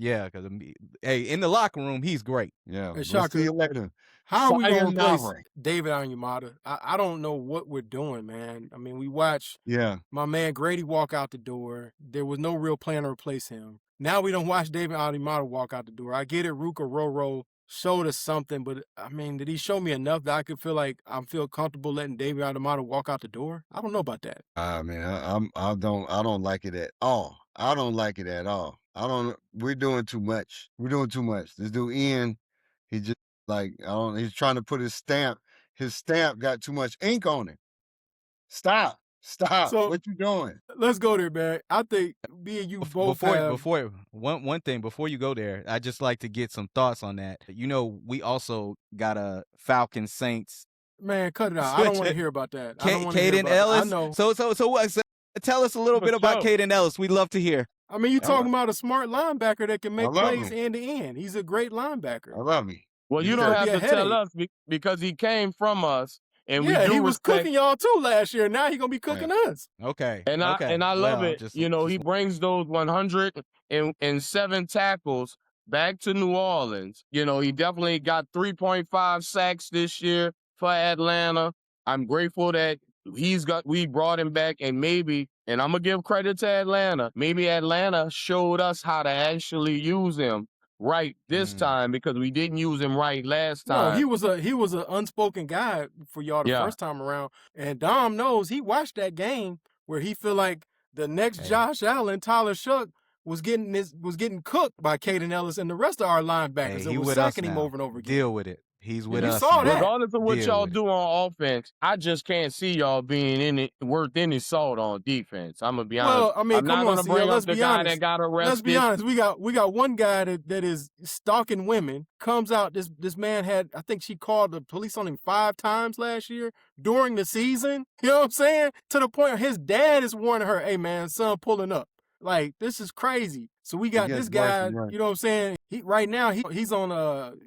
hey, in the locker room, he's great. Yeah. Hey, We'll see Shaka, you later. how are we going to replace Sayonara. David Onyemata? I don't know what we're doing, man. I mean, we watched Yeah. my man Grady walk out the door. There was no real plan to replace him. Now we don't watch David Onyemata walk out the door. I get it, Ruka Roro showed us something, but I mean, did he show me enough that I could feel like I feel comfortable letting David Onyemata walk out the door? I don't know about that. Man, I don't like it at all. I don't like it at all. We're doing too much. We're doing too much. This dude Ian, he just he's trying to put his stamp. His stamp got too much ink on it. Stop. So- What you doing? Let's go there, man. I think me and you both Before one thing before you go there, I just like to get some thoughts on that. You know, we also got a Falcons Saints. Man, cut it out. I don't want to hear about that. I don't wanna hear Caden about that. Ellis. I know. So what? So tell us a little bit about Caden Ellis. We'd love to hear. I mean, you're I talking about a smart linebacker that can make I love plays him. end to end. He's a great linebacker. I love him. Well, you He's don't gonna have be to a tell headache. us because he came from us, and Yeah, we do he was respect. cooking y'all too last year. Now he's gonna be cooking us. Okay. And I love Well, it. You know, he brings those 107 tackles back to New Orleans. You know, he definitely got 3.5 sacks this year for Atlanta. I'm grateful that we brought him back, and I'm gonna give credit to Atlanta. Maybe Atlanta showed us how to actually use him right this time, because we didn't use him right last time. No, he was an unspoken guy for y'all the Yeah. first time around. And Dom knows he watched that game where he feel like the next Josh Allen, Tyler Shuck, was getting cooked by Caden Ellis and the rest of our linebackers. Hey, That he was with us sacking him now. over and over again. Deal with it. He's with we us. saw now. that. Regardless of what Deal y'all with it. do on offense, I just can't see y'all being worth any salt on defense. I'm gonna be honest. Well, I mean, I'm not come on, gonna CL, bring let's up the be guy honest. that got arrested. Let's be honest. We got one guy that is stalking women. Comes out. This man I think she called the police on him 5 times last year during the season. You know what I'm saying? To the point where his dad is warning her, "Hey man, son pulling up." Like, this is crazy. So we got this guy. You know what I'm saying? Right now he's on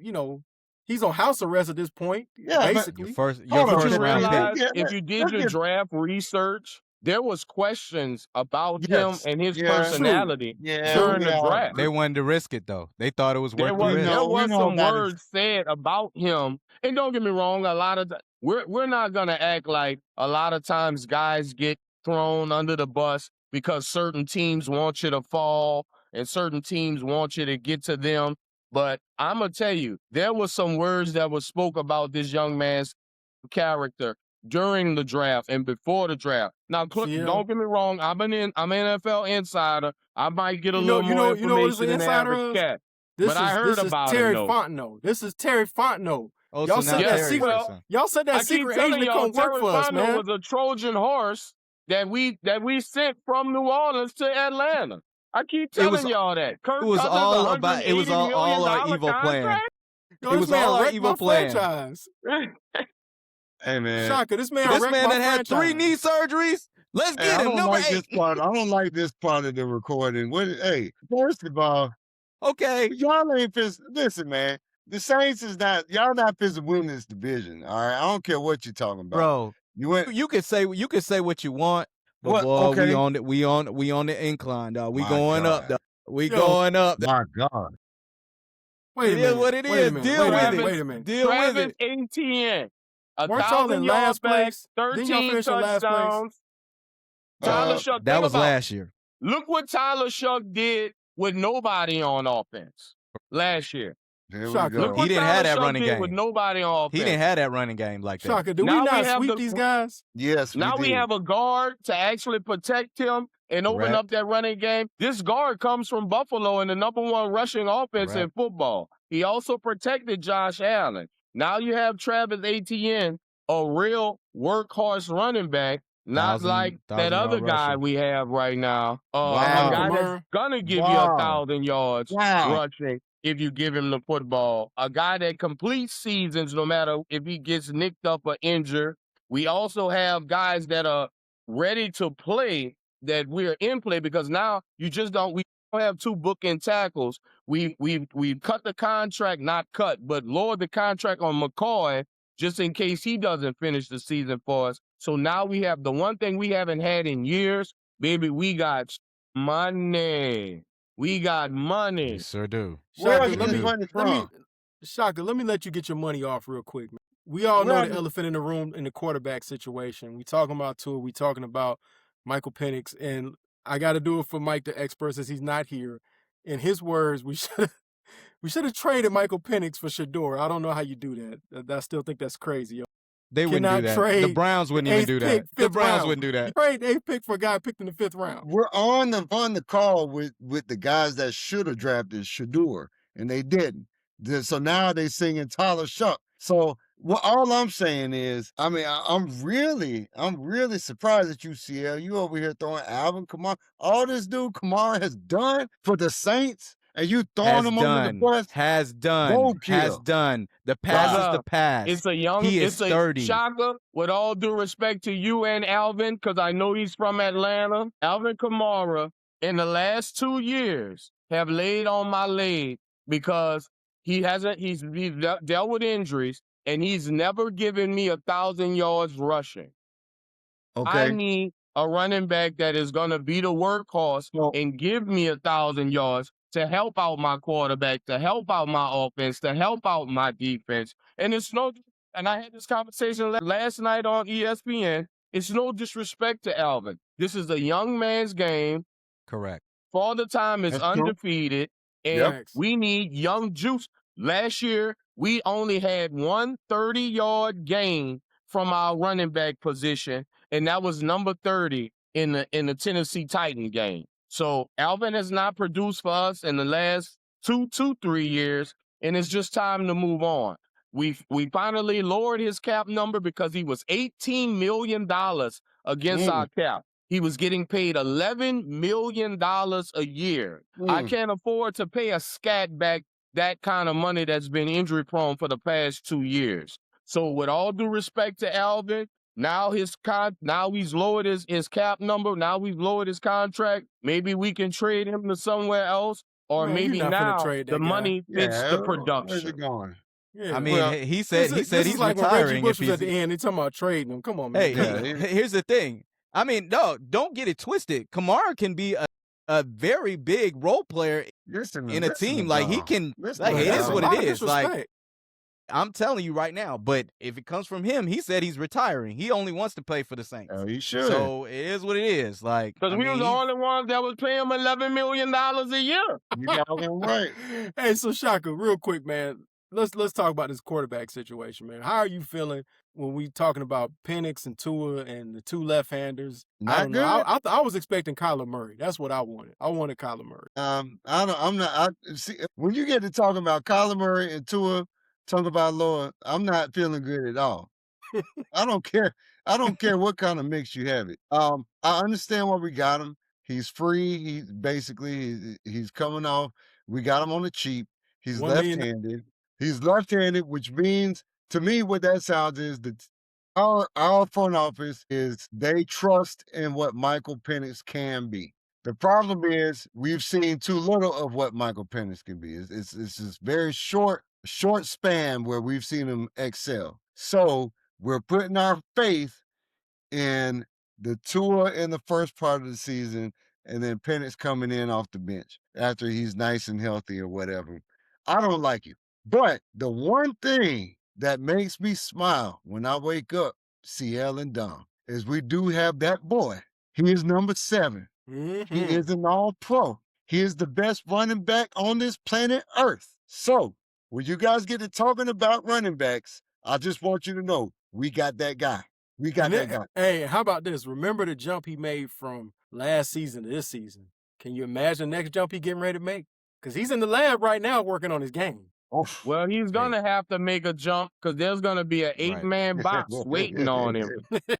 he's on house arrest at this point. Yeah, basically. Your first But you round realize pick. if you did your draft research, there was questions about him and his personality during the draft. They wanted to risk it though. They thought it was worth the risk. There was some words said about him, and don't get me wrong. A lot of we're not gonna act like a lot of times guys get thrown under the bus because certain teams want you to fall and certain teams want you to get to them. But I'm gonna tell you, there was some words that were spoke about this young man's character during the draft and before the draft. Now, don't get me wrong. I'm an NFL insider. I might get a little more information than the average cat. But I heard about Terry him, though. Fontenot. This is Terry Fontenot. Oh, Y'all so said now that Terry's secret. person. Y'all said that I keep secret telling agent to y'all, come work Terry for us, Fontenot man. was a Trojan horse that we sent from New Orleans to Atlanta. I keep telling y'all that. Kirk It was Cousins, all about. It was $180 all our million evil plan. contract? Yo, It this was man all our wrecked evil my plan. franchise. Hey man, Shaka, this man This wrecked man my that had 3 franchise. knee surgeries. Let's Hey, get I him. don't Number like 8. this part. I don't like this part of the recording. Hey, first of all, Okay. y'all ain't listen, man. The Saints is not. Y'all not supposed to win this division. All right, I don't care what you're talking about, Bro, You went. you can say what you want, but What? boy, Okay. we on the incline, dog. We My going up, God. dog. We Yo, going up. My God. Wait a It minute. is what it Wait a is. minute. Deal Wait a with minute. it. Wait a minute. Deal with Travis it. Etienne, Weren't y'all in 1,000 last yards back, place? Didn't y'all 13 finish in last place? touchdowns. Tyler Shuck, That think was about it. last year. Look what Tyler Shuck did with nobody on offense last year. Here we Shaka. go. Look what He didn't Tyler have that Shuck running did game. with nobody on offense. He didn't have that running game like that. Shaka, did Now we we not have sweep the- these guys? Yes, Now we did. have a guard to actually protect him and open Correct. up that running game. This guard comes from Buffalo and the #1 rushing offense in Correct. football. He also protected Josh Allen. Now you have Travis Etienne, a real workhorse running back, not like that 1,000 other yard guy rusher. we have right now. Wow. A guy Kamara. that's gonna give you Wow. 1,000 yards Wow. rushing if you give him the football. A guy that completes seasons no matter if he gets nicked up or injured. We also have guys that are ready to play, that we're in play, because now we don't have 2 bookend tackles. We cut the contract, not cut, but lowered the contract on McCoy just in case he doesn't finish the season for us. So now we have the one thing we haven't had in years, baby. We got money. We got money. We sure do. Where Shaka, else let get me, money let me, from? Shaka, let me let you get your money off real quick, man. We all Where know I the get- elephant in the room in the quarterback situation. We talking about Tua, we talking about Michael Penix, and I got to do it for Mike, the expert, since he's not here. In his words, we should have traded Michael Penix for Shador. I don't know how you do that. I still think that's crazy. Yo. They wouldn't Cannot do that. trade The Browns wouldn't even eighth do pick, that. The fifth Browns round. wouldn't do that. Trade the eighth pick for a guy picked in the 5th round. We're on the call with the guys that should have drafted Shador, and they didn't. So now they singing Tyler Shuck. So all I'm saying is, I mean, I'm really surprised at you, CL. You over here throwing Alvin Kamara. All this dude Kamara has done for the Saints, and you throwing him under the bus. Has done. The past is the past. It's a young, He is 30. Shaka, with all due respect to you and Alvin, because I know he's from Atlanta. Alvin Kamara, in the last 2 years, have laid on my leg because he's dealt with injuries, and he's never given me 1,000 yards rushing. Okay. I need a running back that is going to be the workhorse and give me 1,000 yards to help out my quarterback, to help out my offense, to help out my defense. And and I had this conversation last night on ESPN. It's no disrespect to Alvin. This is a young man's game. Correct. Father Time is undefeated, and we need young juice. Last year, we only had one 30-yard gain from our running back position, and that was number 30 in the Tennessee Titan game. So Alvin has not produced for us in the last 3 years, and it's just time to move on. We finally lowered his cap number because he was $18 million against our cap. He was getting paid $11 million a year. I can't afford to pay a scat back that kind of money that's been injury prone for the past 2 years. So with all due respect to Alvin, now he's lowered his cap number. Now we've lowered his contract. Maybe we can trade him to somewhere else, or maybe now the money fits the production. Where's it going? Yeah. I mean, he said he's like retiring. Reggie Bush was at the end. They talking about trading him. Come on, man. Here's the thing. I mean, no, don't get it twisted. Kamara can be a very big role player in a team. Like he can. Like it is what it is. Like I'm telling you right now. But if it comes from him, he said he's retiring. He only wants to play for the Saints. Oh, he should. So it is what it is. Like because we were the only ones that was paying him $11 million a year. You got it right. Hey, so Shaka, real quick, man. Let's talk about this quarterback situation, man. How are you feeling when we talking about Penix and Tua and the two left-handers? Not good. I was expecting Kyler Murray. That's what I wanted. I wanted Kyler Murray. See, when you get to talking about Kyler Murray and Tua, talking about Lord, I'm not feeling good at all. I don't care. I don't care what kind of mix you have it. I understand why we got him. He's free. He's coming off. We got him on the cheap. He's left-handed. He's left-handed, which means to me what that sounds is that our front office is they trust in what Michael Penix can be. The problem is we've seen too little of what Michael Penix can be. It's this very short span where we've seen him excel. So we're putting our faith in the Tua in the first part of the season, and then Penix coming in off the bench after he's nice and healthy or whatever. I don't like it. But the one thing that makes me smile when I wake up, CL and Dom, is we do have that boy. He is number 7. He is an all-pro. He is the best running back on this planet Earth. So when you guys get to talking about running backs, I just want you to know we got that guy. We got that guy. Hey, how about this? Remember the jump he made from last season to this season? Can you imagine the next jump he getting ready to make? Because he's in the lab right now working on his game. Well, he's going to have to make a jump because there's going to be an 8-man box waiting on him.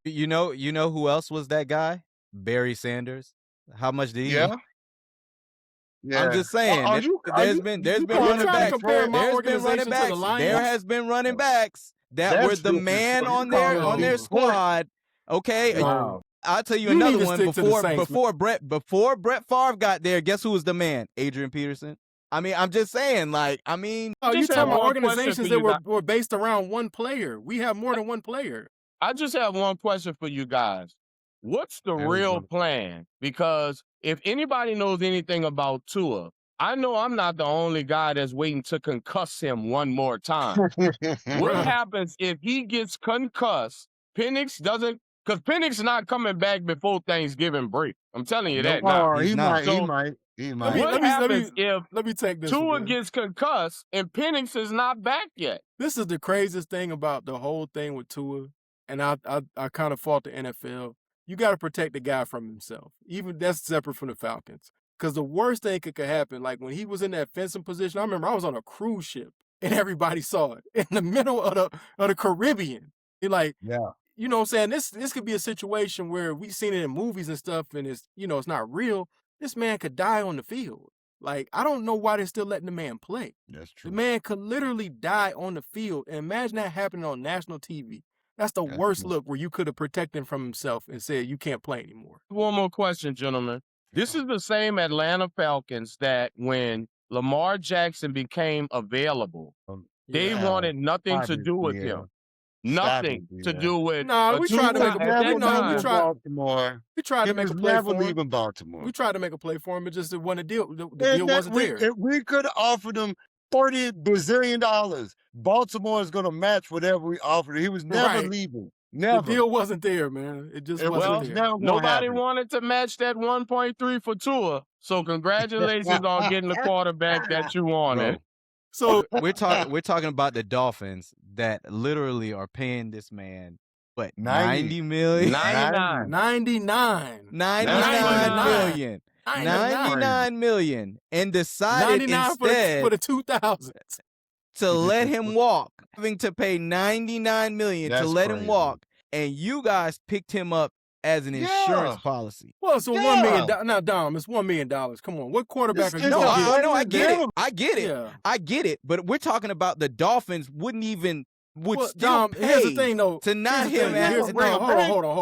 You know who else was that guy? Barry Sanders. How much did he? Yeah. I'm just saying. There's been running backs. There has been running backs that were the man on their squad. Okay. Wow. I'll tell you another one before Brett Favre got there. Guess who was the man? Adrian Peterson. I mean, I'm just saying, like, I mean. Oh, you're talking about organizations that were based around one player. We have more than one player. I just have one question for you guys. What's the There we real go. plan? Because if anybody knows anything about Tua, I know I'm not the only guy that's waiting to concuss him one more time. What Bruh. happens if he gets concussed? Penix doesn't, because Penix not coming back before Thanksgiving break. I'm telling you that now. Oh, He's he not. might. He So might. He Let might. me what let me let happens me if let me take this one, Tua man. gets concussed and Penix is not back yet? This is the craziest thing about the whole thing with Tua, and I kind of fault the NFL. You got to protect the guy from himself. Even that's separate from the Falcons. Because the worst thing could happen, like when he was in that fencing position, I remember I was on a cruise ship and everybody saw it in the middle of the Caribbean. Like, Yeah. you know what I'm saying? This could be a situation where we've seen it in movies and stuff, and it's, you know, it's not real. This man could die on the field. Like, I don't know why they're still letting the man play. That's The true. man could literally die on the field. And imagine that happening on national TV. That's the That's worst true. look where you could have protected him from himself and said, you can't play anymore. One more question, gentlemen. This is the same Atlanta Falcons that when Lamar Jackson became available, they Yeah. wanted nothing to Stop it, do with yeah. him. Stop Nothing it, to yeah. do with No, we tried to Tua make a at play. that No, we time. tried. Baltimore. We tried He to make was a play never for him. leaving Baltimore. We tried to make a play for him, it just wasn't a deal. The And deal that wasn't there. we could have offered him $40 bazillion. Baltimore is going to match whatever we offered. He was never Right. leaving. The Never. deal wasn't there, man. It just It wasn't Well, was there. never going to nobody happen. wanted to match that 1.3 for Tua. So congratulations on getting the quarterback that you wanted. Bro, So we're talking about the Dolphins that literally are paying this man what 90 million? 99. 99. 99 million. 99 million. And decided 99 instead for the 2000s. to let him walk, having to pay 99 million to That's let him crazy. walk, and you guys picked him up as an insurance Yeah. policy. Well, so $1 million. Now, Dom, it's $1 million. Come on, what quarterback are you It's No, gonna a get? I player get it. deal. I get it. Yeah. I get it. But we're talking about the Dolphins would Well, still Dom, pay here's the thing, though. to not Here's the him thing. as Here's- no,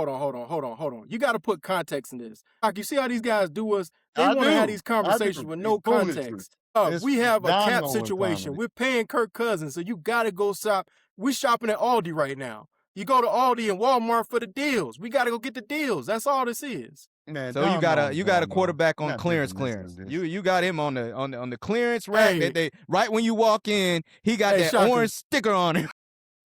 hold on. You got to put context in this. Like, you see how these guys do us? They I want to have do. these I conversations do. with no It's foolishness. context. It's We have a cap downright situation. comedy. We're paying Kirk Cousins, so you got to go shop. We're shopping at Aldi right now. You go to Aldi and Walmart for the deals. We got to go get the deals. That's all this is. Man, So you got a Dom, quarterback on not clearance. definition of this. You got him on the clearance rack. Hey. They right when you walk in, he got Hey, that Shaka. orange sticker on him.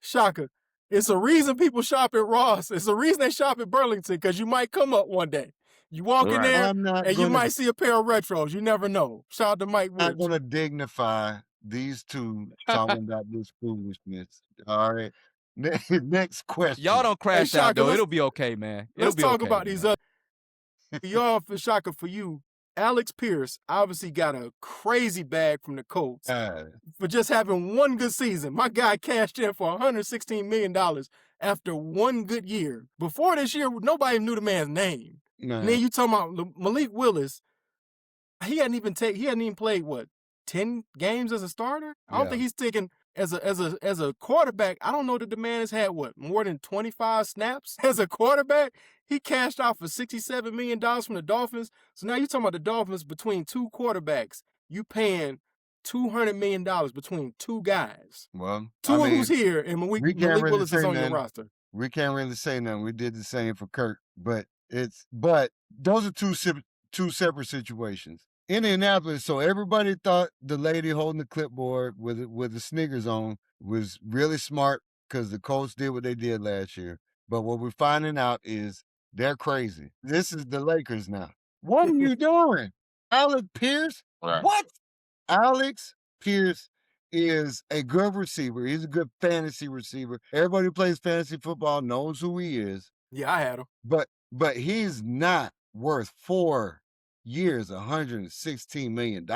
Shaka. It's a reason people shop at Ross. It's a reason they shop at Burlington, because you might come up one day. You walk in Right. there I'm not and you gonna, might see a pair of retros. You never know. Shout out to Mike not Rich. going to dignify these two talking about this foolishness. All right. Next question. Y'all don't crash Shaka, out though. let's- It'll be okay, man. It'll Let's be talk okay, about these man. other. Y'all, for Shaka, for you, Alex Pierce obviously got a crazy bag from the Colts for just having one good season. My guy cashed in for $116 million after one good year. Before this year, nobody knew the man's name. man. And then you talking about Malik Willis. He hadn't even played 10 games as a starter. I don't Yeah. think he's taken as a quarterback. I don't know that the man has had more than 25 snaps as a quarterback. He cashed out for $67 million from the Dolphins. So now you're talking about the Dolphins between two quarterbacks. You paying $200 million between two guys. Well, Two I of who's mean, here, and Malik we can't really Willis is say on your nothing. roster. we can't really say nothing. We did the same for Kirk, but those are two separate situations. Indianapolis, so everybody thought the lady holding the clipboard with the sneakers on was really smart because the Colts did what they did last year. But what we're finding out is they're crazy. This is the Lakers now. What are you doing? Alex Pierce? Right. What? Alex Pierce is a good receiver. He's a good fantasy receiver. Everybody who plays fantasy football knows who he is. Yeah, I had him. But he's not worth 4 years, $116 million.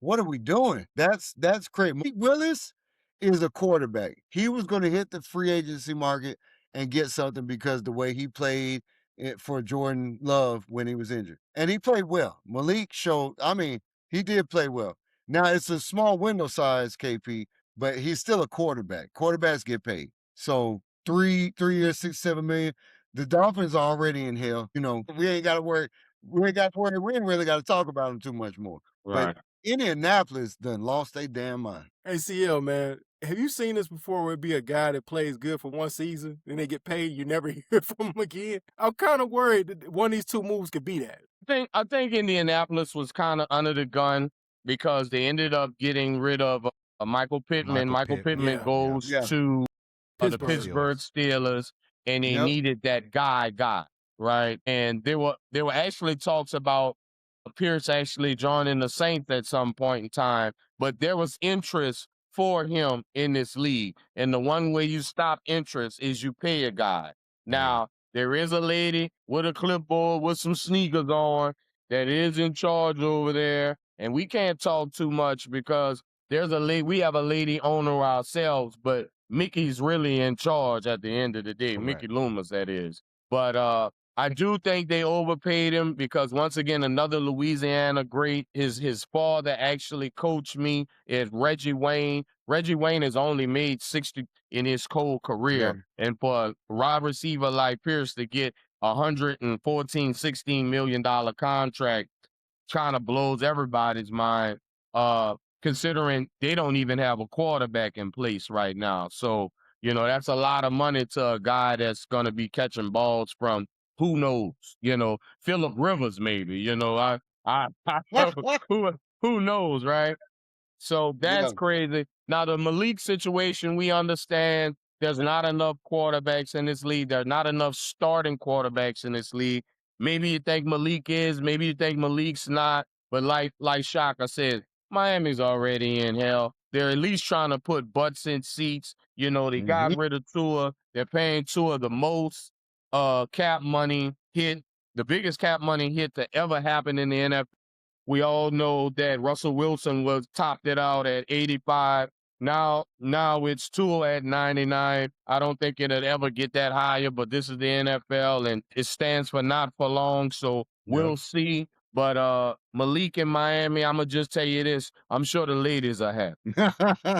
What are we doing? That's crazy. Malik Willis is a quarterback. He was going to hit the free agency market and get something because the way he played for Jordan Love when he was injured. And he played well. Malik showed, he did play well. Now, it's a small window size, KP, but he's still a quarterback. Quarterbacks get paid. So 3 years, 6-7 million. The Dolphins are already in hell. We ain't got to worry. We ain't really got to talk about them too much more. Right. But Indianapolis done lost their damn mind. ACL, man, have you seen this before where it be a guy that plays good for one season and they get paid, you never hear from him again? I'm kind of worried that one of these two moves could be that. I think Indianapolis was kind of under the gun because they ended up getting rid of Michael Pittman. Michael Pittman Yeah. goes Yeah. to the Pittsburgh. Pittsburgh Steelers, and they Yep. needed that guy, right? And there were actually talks about Pierce actually joining the Saints at some point in time, but there was interest for him in this league. And the one way you stop interest is you pay a guy. Now, there is a lady with a clipboard with some sneakers on that is in charge over there, and we can't talk too much because there's a lady. We have a lady owner ourselves, but Mickey's really in charge at the end of the day. Correct. Mickey Loomis, that is. But I do think they overpaid him because once again, another Louisiana great. His father actually coached me is Reggie Wayne. Reggie Wayne has only made 60 in his whole career. And for a wide receiver like Pierce to get $114-16 million contract kind of blows everybody's mind, considering they don't even have a quarterback in place right now. So, that's a lot of money to a guy that's going to be catching balls from who knows, Phillip Rivers maybe, who knows, right? So that's crazy. Now, the Malik situation, we understand there's not enough quarterbacks in this league. There's not enough starting quarterbacks in this league. Maybe you think Malik is, maybe you think Malik's not. But like Shaka said, Miami's already in hell. They're at least trying to put butts in seats. They got rid of Tua. They're paying Tua the most cap money hit, the biggest cap money hit to ever happen in the NFL. We all know that Russell Wilson was topped it out at 85. Now it's Tua at 99. I don't think it'll ever get that higher, but this is the NFL, and it stands for not for long, so we'll see. But Malik in Miami, I'm going to just tell you this. I'm sure the ladies are happy.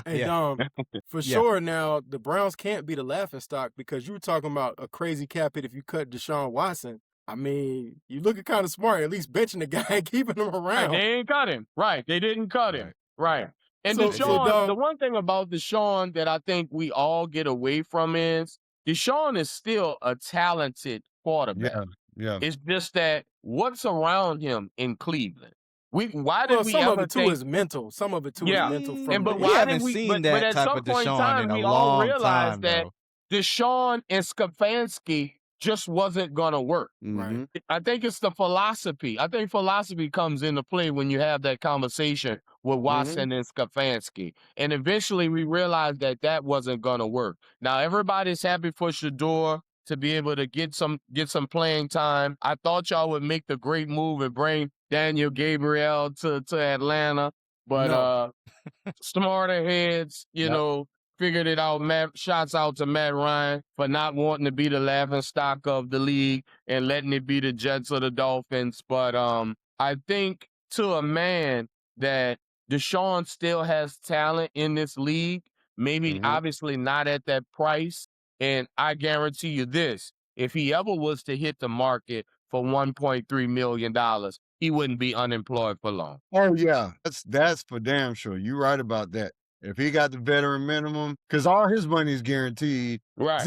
Hey, Dom, for sure now, the Browns can't be the laughingstock because you were talking about a crazy cap hit if you cut Deshaun Watson. I mean, you looking kind of smart, at least benching the guy and keeping him around. Right, they ain't cut him. Right, they didn't cut him. Right. And So, Deshaun, the one thing about Deshaun that I think we all get away from is Deshaun is still a talented quarterback. Yeah. It's just that what's around him in Cleveland. Some of it too is mental. Some of it too is mental. But we haven't seen that type of Deshaun in a long time, that Deshaun and Stefanski just wasn't going to work. Right. I think it's the philosophy. I think philosophy comes into play when you have that conversation with Watson and Stefanski. And eventually we realized that wasn't going to work. Now everybody's happy for Shador to be able to get some playing time. I thought y'all would make the great move and bring Daniel Gabriel to Atlanta, but smarter heads, figured it out. Shouts out to Matt Ryan for not wanting to be the laughingstock of the league and letting it be the Jets or the Dolphins. But I think to a man that Deshaun still has talent in this league, maybe obviously not at that price. And I guarantee you this, if he ever was to hit the market for $1.3 million, he wouldn't be unemployed for long. Oh, yeah. That's for damn sure. You're right about that. If he got the veteran minimum, because all his money is guaranteed. Right.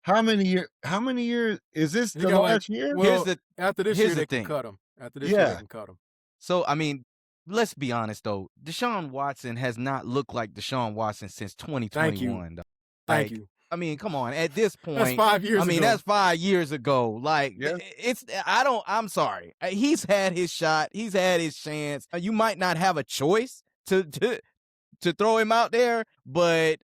How many years? Is this the last year? Well, after this year, they thing. can cut him. After this year, they can cut him. So, I mean, let's be honest, though. Deshaun Watson has not looked like Deshaun Watson since 2021. Thank you. I mean, come on. At this point, that's 5 years ago. That's 5 years ago. Like, I'm sorry. He's had his shot. He's had his chance. You might not have a choice to throw him out there, but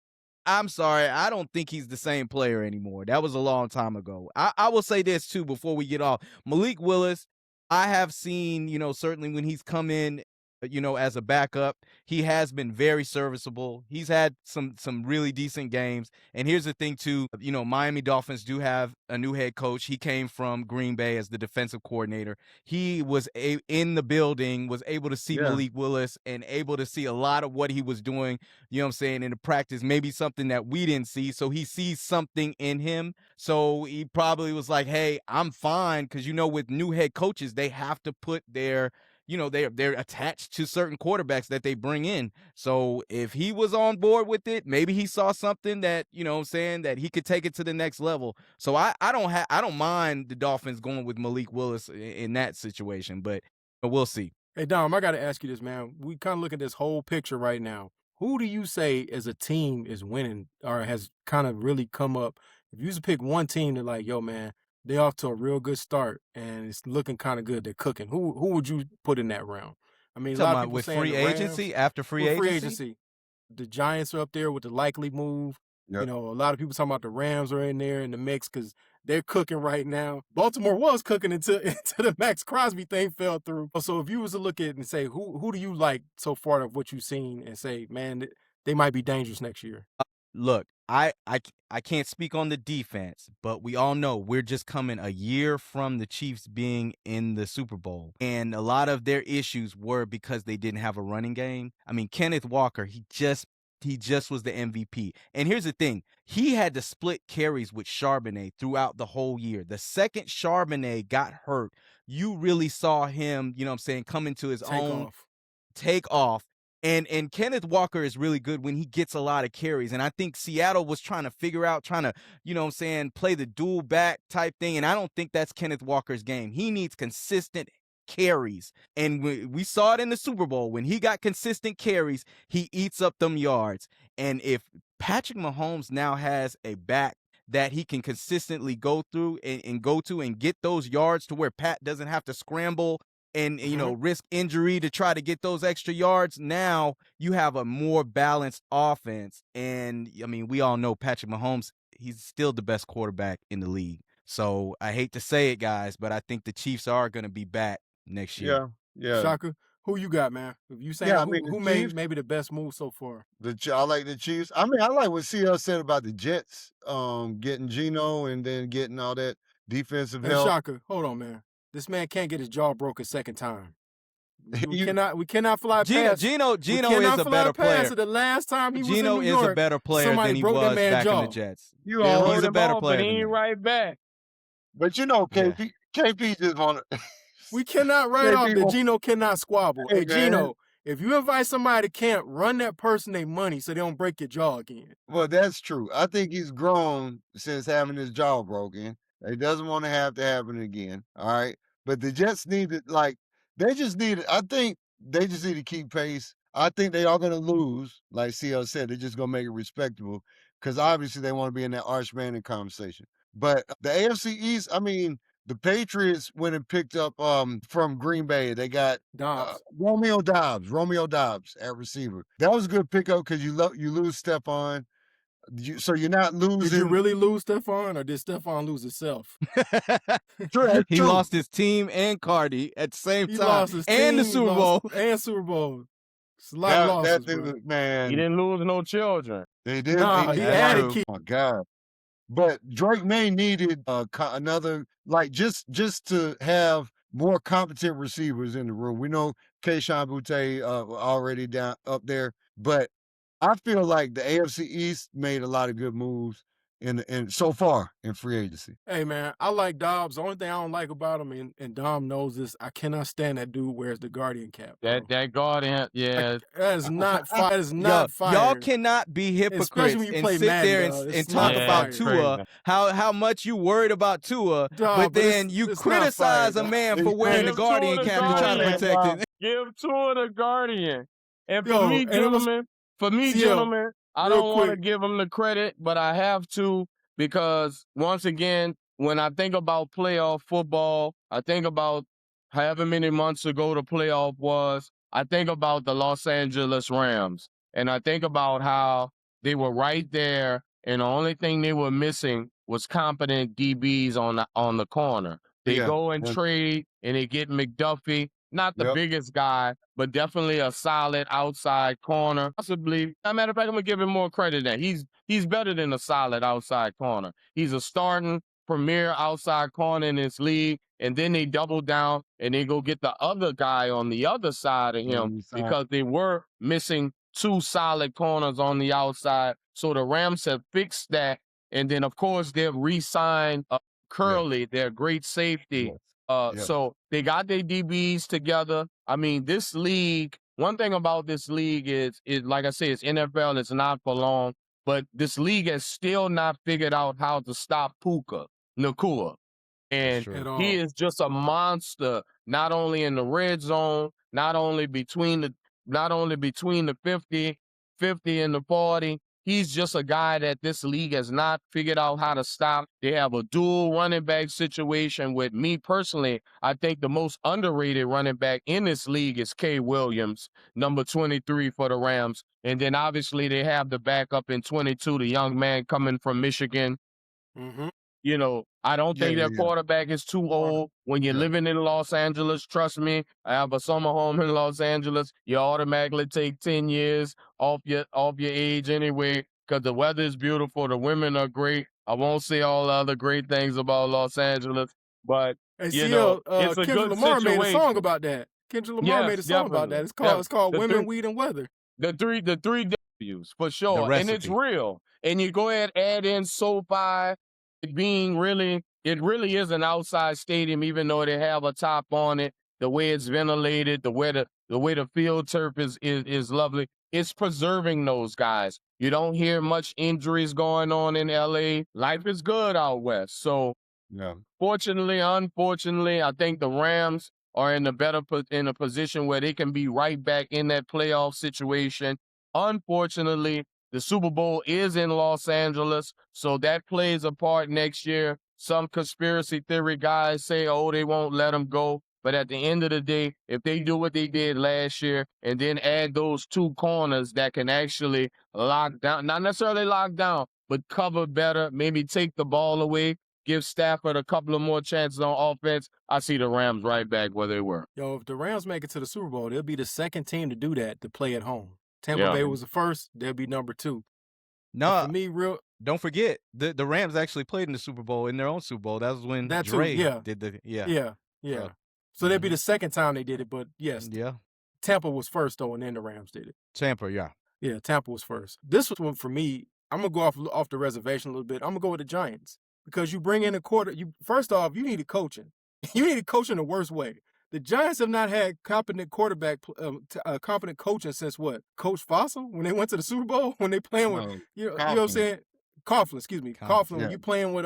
I'm sorry. I don't think he's the same player anymore. That was a long time ago. I will say this, too, before we get off. Malik Willis, I have seen, certainly when he's come in, as a backup, he has been very serviceable. He's had some really decent games. And here's the thing, too. Miami Dolphins do have a new head coach. He came from Green Bay as the defensive coordinator. He was in the building, was able to see Malik Willis and able to see a lot of what he was doing, in the practice, maybe something that we didn't see. So he sees something in him. So he probably was like, hey, I'm fine. Because, with new head coaches, they have to put their they're attached to certain quarterbacks that they bring in. So if he was on board with it, maybe he saw something that, that he could take it to the next level. So I don't mind the Dolphins going with Malik Willis in that situation, but we'll see. Hey, Dom, I got to ask you this, man. We kind of look at this whole picture right now. Who do you say as a team is winning or has kind of really come up? If you used to pick one team that like, yo, man, they off to a real good start and it's looking kind of good. They're cooking. Who would you put in that round? I mean, a lot of people with saying free the Rams, agency, after free agency? The Giants are up there with the likely move. Yep. A lot of people talking about the Rams are in there in the mix because they're cooking right now. Baltimore was cooking until the Maxx Crosby thing fell through. So if you was to look at it and say, who do you like so far of what you've seen and say, man, they might be dangerous next year? Look, I can't speak on the defense, but we all know we're just coming a year from the Chiefs being in the Super Bowl. And a lot of their issues were because they didn't have a running game. I mean, Kenneth Walker, he just was the MVP. And here's the thing. He had to split carries with Charbonnet throughout the whole year. The second Charbonnet got hurt, you really saw him, come into his own. Take off. And Kenneth Walker is really good when he gets a lot of carries. And I think Seattle was trying to figure out, play the dual back type thing. And I don't think that's Kenneth Walker's game. He needs consistent carries. And we saw it in the Super Bowl. When he got consistent carries, he eats up them yards. And if Patrick Mahomes now has a back that he can consistently go through and go to and get those yards to where Pat doesn't have to scramble and risk injury to try to get those extra yards, now you have a more balanced offense. And, I mean, we all know Patrick Mahomes, he's still the best quarterback in the league. So I hate to say it, guys, but I think the Chiefs are going to be back next year. Yeah. Shaka, who you got, man? If you saying who made maybe the best move so far? I like the Chiefs. I mean, I like what CL said about the Jets, getting Geno and then getting all that defensive help. Shaka, hold on, man. This man can't get his jaw broken second time. We cannot fly past. Geno is a better player. The last time he was in New Geno York, is a better player than he was back in the Jets. He's a better player. He ain't right back. But KP just want to. We cannot write off that Geno cannot squabble. Hey, Geno, if you invite somebody to camp, run that person their money so they don't break your jaw again. Well, that's true. I think he's grown since having his jaw broken. He doesn't want to have to happen again. All right. But the Jets need to, I think they just need to keep pace. I think they are going to lose. Like CL said, they're just going to make it respectable because obviously they want to be in that Arch Manning conversation. But the AFC East, I mean, the Patriots went and picked up from Green Bay. They got Romeo Doubs at receiver. That was a good pickup because you lose Stephon. So you're not losing. Did you really lose Stephon, or did Stephon lose himself? He lost his team and Cardi at the same time. Lost his and team, the Super Bowl. And Super Bowl. It's a lot of losses, bro. Man. He didn't lose no children. They did. Nah, he added kids. Oh, my God. But Drake May needed another, just to have more competent receivers in the room. We know Keyshawn Boutte already down up there, but I feel like the AFC East made a lot of good moves in so far in free agency. Hey, man, I like Dobbs. The only thing I don't like about him, and Dom knows this, I cannot stand that dude wears the Guardian cap. That Guardian, yeah. That is not fire. It's not fire. Y'all cannot be hypocrites and sit there and talk about Tua, how much you worried about Tua, but then you criticize a man for wearing the Guardian cap and trying to protect it. Give Tua the Guardian. And for me, gentlemen, I don't want to give him the credit, but I have to because, once again, when I think about playoff football, I think about however many months ago the playoff was. I think about the Los Angeles Rams, and I think about how they were right there, and the only thing they were missing was competent DBs on the corner. They go and trade, and they get McDuffie. Not the biggest guy, but definitely a solid outside corner. Possibly, as a matter of fact, I'm going to give him more credit than that. He's better than a solid outside corner. He's a starting premier outside corner in this league, and then they double down and they go get the other guy on the other side of him because they were missing two solid corners on the outside. So the Rams have fixed that, and then, of course, they've re-signed Curley, their great safety. So they got their DBs together. I mean, this league, one thing about this league is like I say, it's NFL, it's not for long, but this league has still not figured out how to stop Puka Nacua. And true. At he all. is just a monster, not only in the red zone, not only between the 50 and the 40. He's just a guy that this league has not figured out how to stop. They have a dual running back situation with me personally. I think the most underrated running back in this league is K. Williams, number 23 for the Rams. And then obviously they have the backup in 22, the young man coming from Michigan. Mm-hmm. You know, I don't think Yeah, their quarterback is too old. When you're Yeah. living in Los Angeles, trust me, I have a summer home in Los Angeles. You automatically take 10 years off your age anyway, because the weather is beautiful. The women are great. I won't say all the other great things about Los Angeles, but Hey, you know, CL, it's a Kendrick good Lamar made a song situation. about that. Kendrick Lamar Yes, made a song about that. definitely. It's called The Women, three Weed, and Weather. the three W's for sure, and it's recipe. real. And you go ahead add in SoFi, it being really, it really is an outside stadium, even though they have a top on it. The way it's ventilated, the way the field turf is lovely. It's preserving those guys. You don't hear much injuries going on in LA. Life is good out west. So Yeah. fortunately, unfortunately, I think the Rams are in a position where they can be right back in that playoff situation. Unfortunately, the Super Bowl is in Los Angeles, so that plays a part next year. Some conspiracy theory guys say, oh, they won't let them go. But at the end of the day, if they do what they did last year and then add those two corners that can actually lock down, not necessarily lock down, but cover better, maybe take the ball away, give Stafford a couple of more chances on offense, I see the Rams right back where they were. Yo, if the Rams make it to the Super Bowl, they'll be the second team to do that, to play at home. Tampa Yeah. Bay was the first. They'll be number 2. No, For me, don't forget the Rams actually played in the Super Bowl, in their own Super Bowl. That was when That too, Dre yeah. did the yeah. So, So that'd be the second time they did it, but yes, yeah. Tampa was first, though, and then the Rams did it. Tampa, yeah. Yeah, Tampa was first. This was one for me. I'm going to go off the reservation a little bit. I'm going to go with the Giants because you bring in first off, you needed coaching. You needed coaching the worst way. The Giants have not had competent competent coaching since what? Coach Fossil when they went to the Super Bowl, when they playing with, you know what I'm saying? Coughlin, excuse me. Coughlin, when you playing with,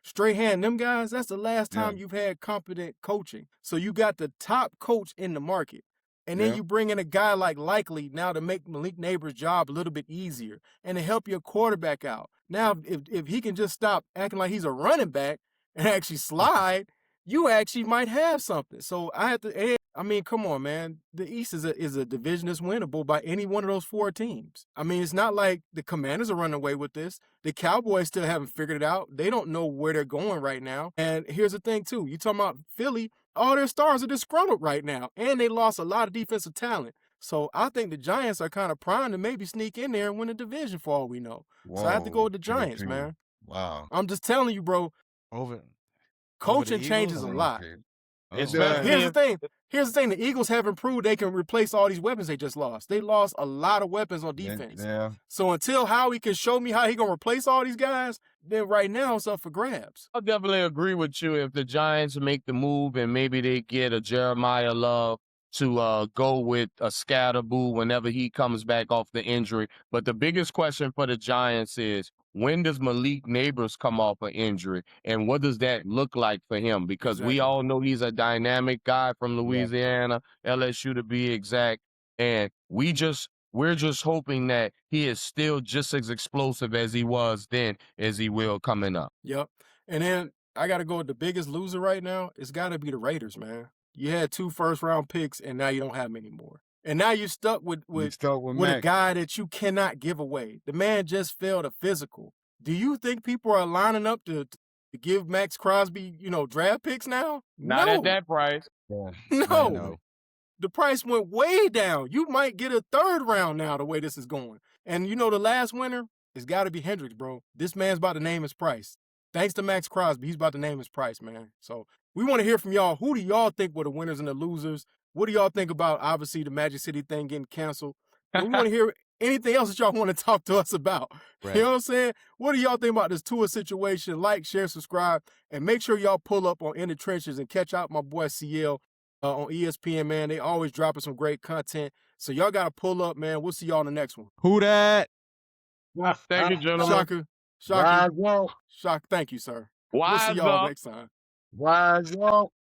Strahan, them guys, that's the last time you've had competent coaching. So you got the top coach in the market. And then you bring in a guy like Likely now to make Malik Neighbors' job a little bit easier and to help your quarterback out. Now, if he can just stop acting like he's a running back and actually slide, you actually might have something. So come on, man. The East is a division that's winnable by any one of those 4 teams. I mean, it's not like the Commanders are running away with this. The Cowboys still haven't figured it out. They don't know where they're going right now. And here's the thing, too. You talking about Philly, all their stars are disgruntled right now, and they lost a lot of defensive talent. So I think the Giants are kind of primed to maybe sneak in there and win the division for all we know. So I have to go with the Giants, man. Wow. I'm just telling you, bro. Coaching changes a lot. Here's the thing. The Eagles have improved. They can replace all these weapons they just lost. They lost a lot of weapons on defense. Yeah. So until Howie can show me how he going to replace all these guys, then right now it's up for grabs. I'll definitely agree with you if the Giants make the move and maybe they get a Jeremiah Love to go with a Scatterboo whenever he comes back off the injury. But the biggest question for the Giants is, when does Malik Neighbors come off an injury, and what does that look like for him? Because we all know he's a dynamic guy from Louisiana, LSU to be exact, and we're just hoping that he is still just as explosive as he was then as he will coming up. Yep. And then I got to go with the biggest loser right now. It's got to be the Raiders, man. You had 2 first-round picks, and now you don't have any more. And now you're stuck with a guy that you cannot give away. The man just failed a physical. Do you think people are lining up to give Maxx Crosby, draft picks now? Not at that price. No. No. The price went way down. You might get a 3rd round now the way this is going. And the last winner, it's got to be Hendricks, bro. This man's about to name his price. Thanks to Maxx Crosby, he's about to name his price, man. So we want to hear from y'all. Who do y'all think were the winners and the losers? What do y'all think about, obviously, the Magic City thing getting canceled? And we want to hear anything else that y'all want to talk to us about. Right. You know what I'm saying? What do y'all think about this Tua situation? Like, share, subscribe, and make sure y'all pull up on In the Trenches and catch out my boy CL on ESPN, man. They always dropping some great content. So y'all got to pull up, man. We'll see y'all in the next one. Who that? Thank you, gentlemen. Shaka. Wise up. Shaka, thank you, sir. We'll see Wise y'all up. next time. Wise up.